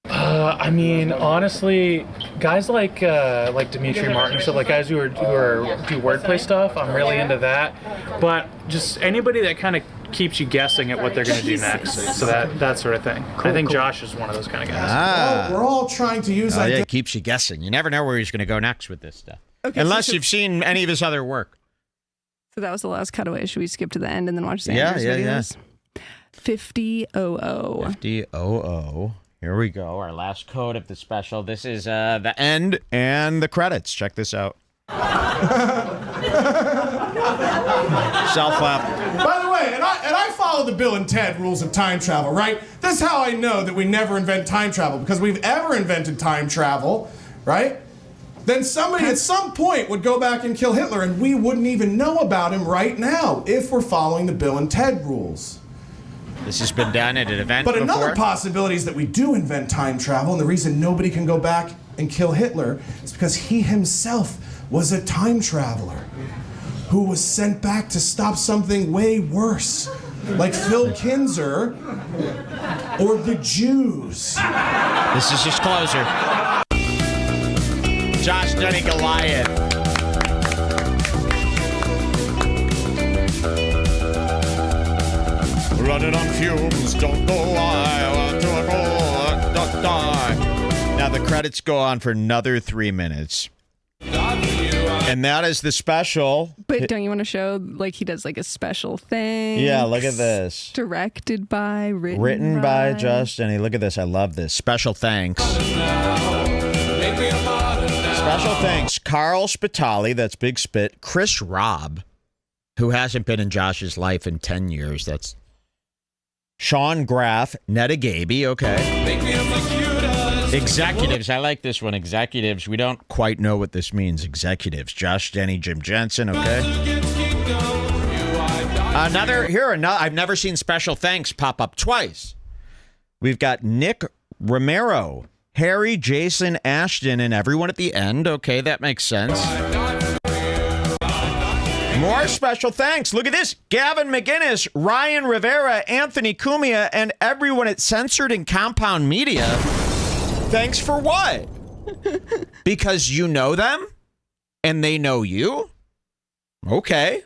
I mean, honestly, guys like Dimitri Martin, so like guys who do wordplay stuff, I'm really into that. But just anybody that kind of keeps you guessing at what they're going to do next, so that sort of thing. I think Josh is one of those kind of guys. Ah. We're all trying to use Oh, yeah, it keeps you guessing. You never know where he's going to go next with this stuff. Okay, Unless you've seen any of his other work. So that was the last cutaway. Should we skip to the end and then watch the Yeah. videos? 5000. 5000. Here we go. Our last code of the special. This is the end and the credits. Check this out. Self-lap. By the way, and I follow the Bill and Ted rules of time travel, right? This is how I know that we never invent time travel, because we've ever invented time travel, right? Then somebody at some point would go back and kill Hitler, and we wouldn't even know about him right now if we're following the Bill and Ted rules. This has been done at an event But before. another possibility is that we do invent time travel, and the reason nobody can go back and kill Hitler is because he himself was a time traveler who was sent back to stop something way worse, like Phil Kinzer or the Jews. This is his closer. Josh, Denny, Goliath. Running on fumes, don't go, I want to go, die. Now the credits go on for another 3 minutes. And that is the special. But don't you want to show, like, he does, like, a special thing? Yeah, look at this. Directed by, written by Josh Denny. Look at this. I love this. Special thanks. Special thanks. Carl Spitali, that's Big Spit. Chris Robb, who hasn't been in Josh's life in 10 years. That's Sean Graff, Netta Gaby, okay. Executives, I like this one. Executives, we don't quite know what this means. Executives, Josh Denny, Jim Jensen, okay. Another, I've never seen special thanks pop up twice. We've got Nick Romero, Harry, Jason, Ashton, and everyone at the end. Okay, that makes sense. More special thanks. Look at this. Gavin McGinnis, Ryan Rivera, Anthony Cumia, and everyone at Censored and Compound Media. Thanks for what? Because you know them? And they know you? Okay.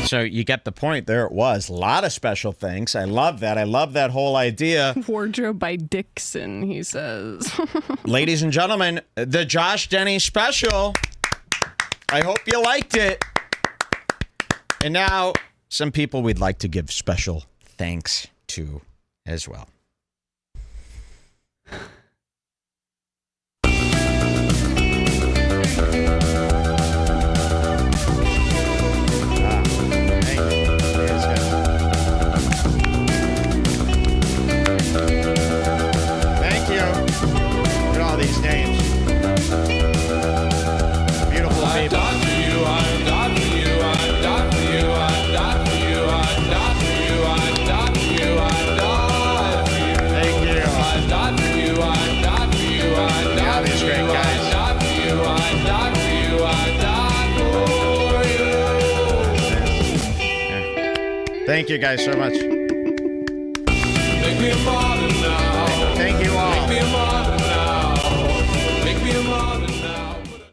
So you get the point. There it was. A lot of special thanks. I love that. I love that whole idea. Wardrobe by Dixon, he says. Ladies and gentlemen, the Josh Denny special. I hope you liked it. And now, some people we'd like to give special thanks to as well. Thank you. Look at all these names. Beautiful people. Thank you guys so much. Thank you all.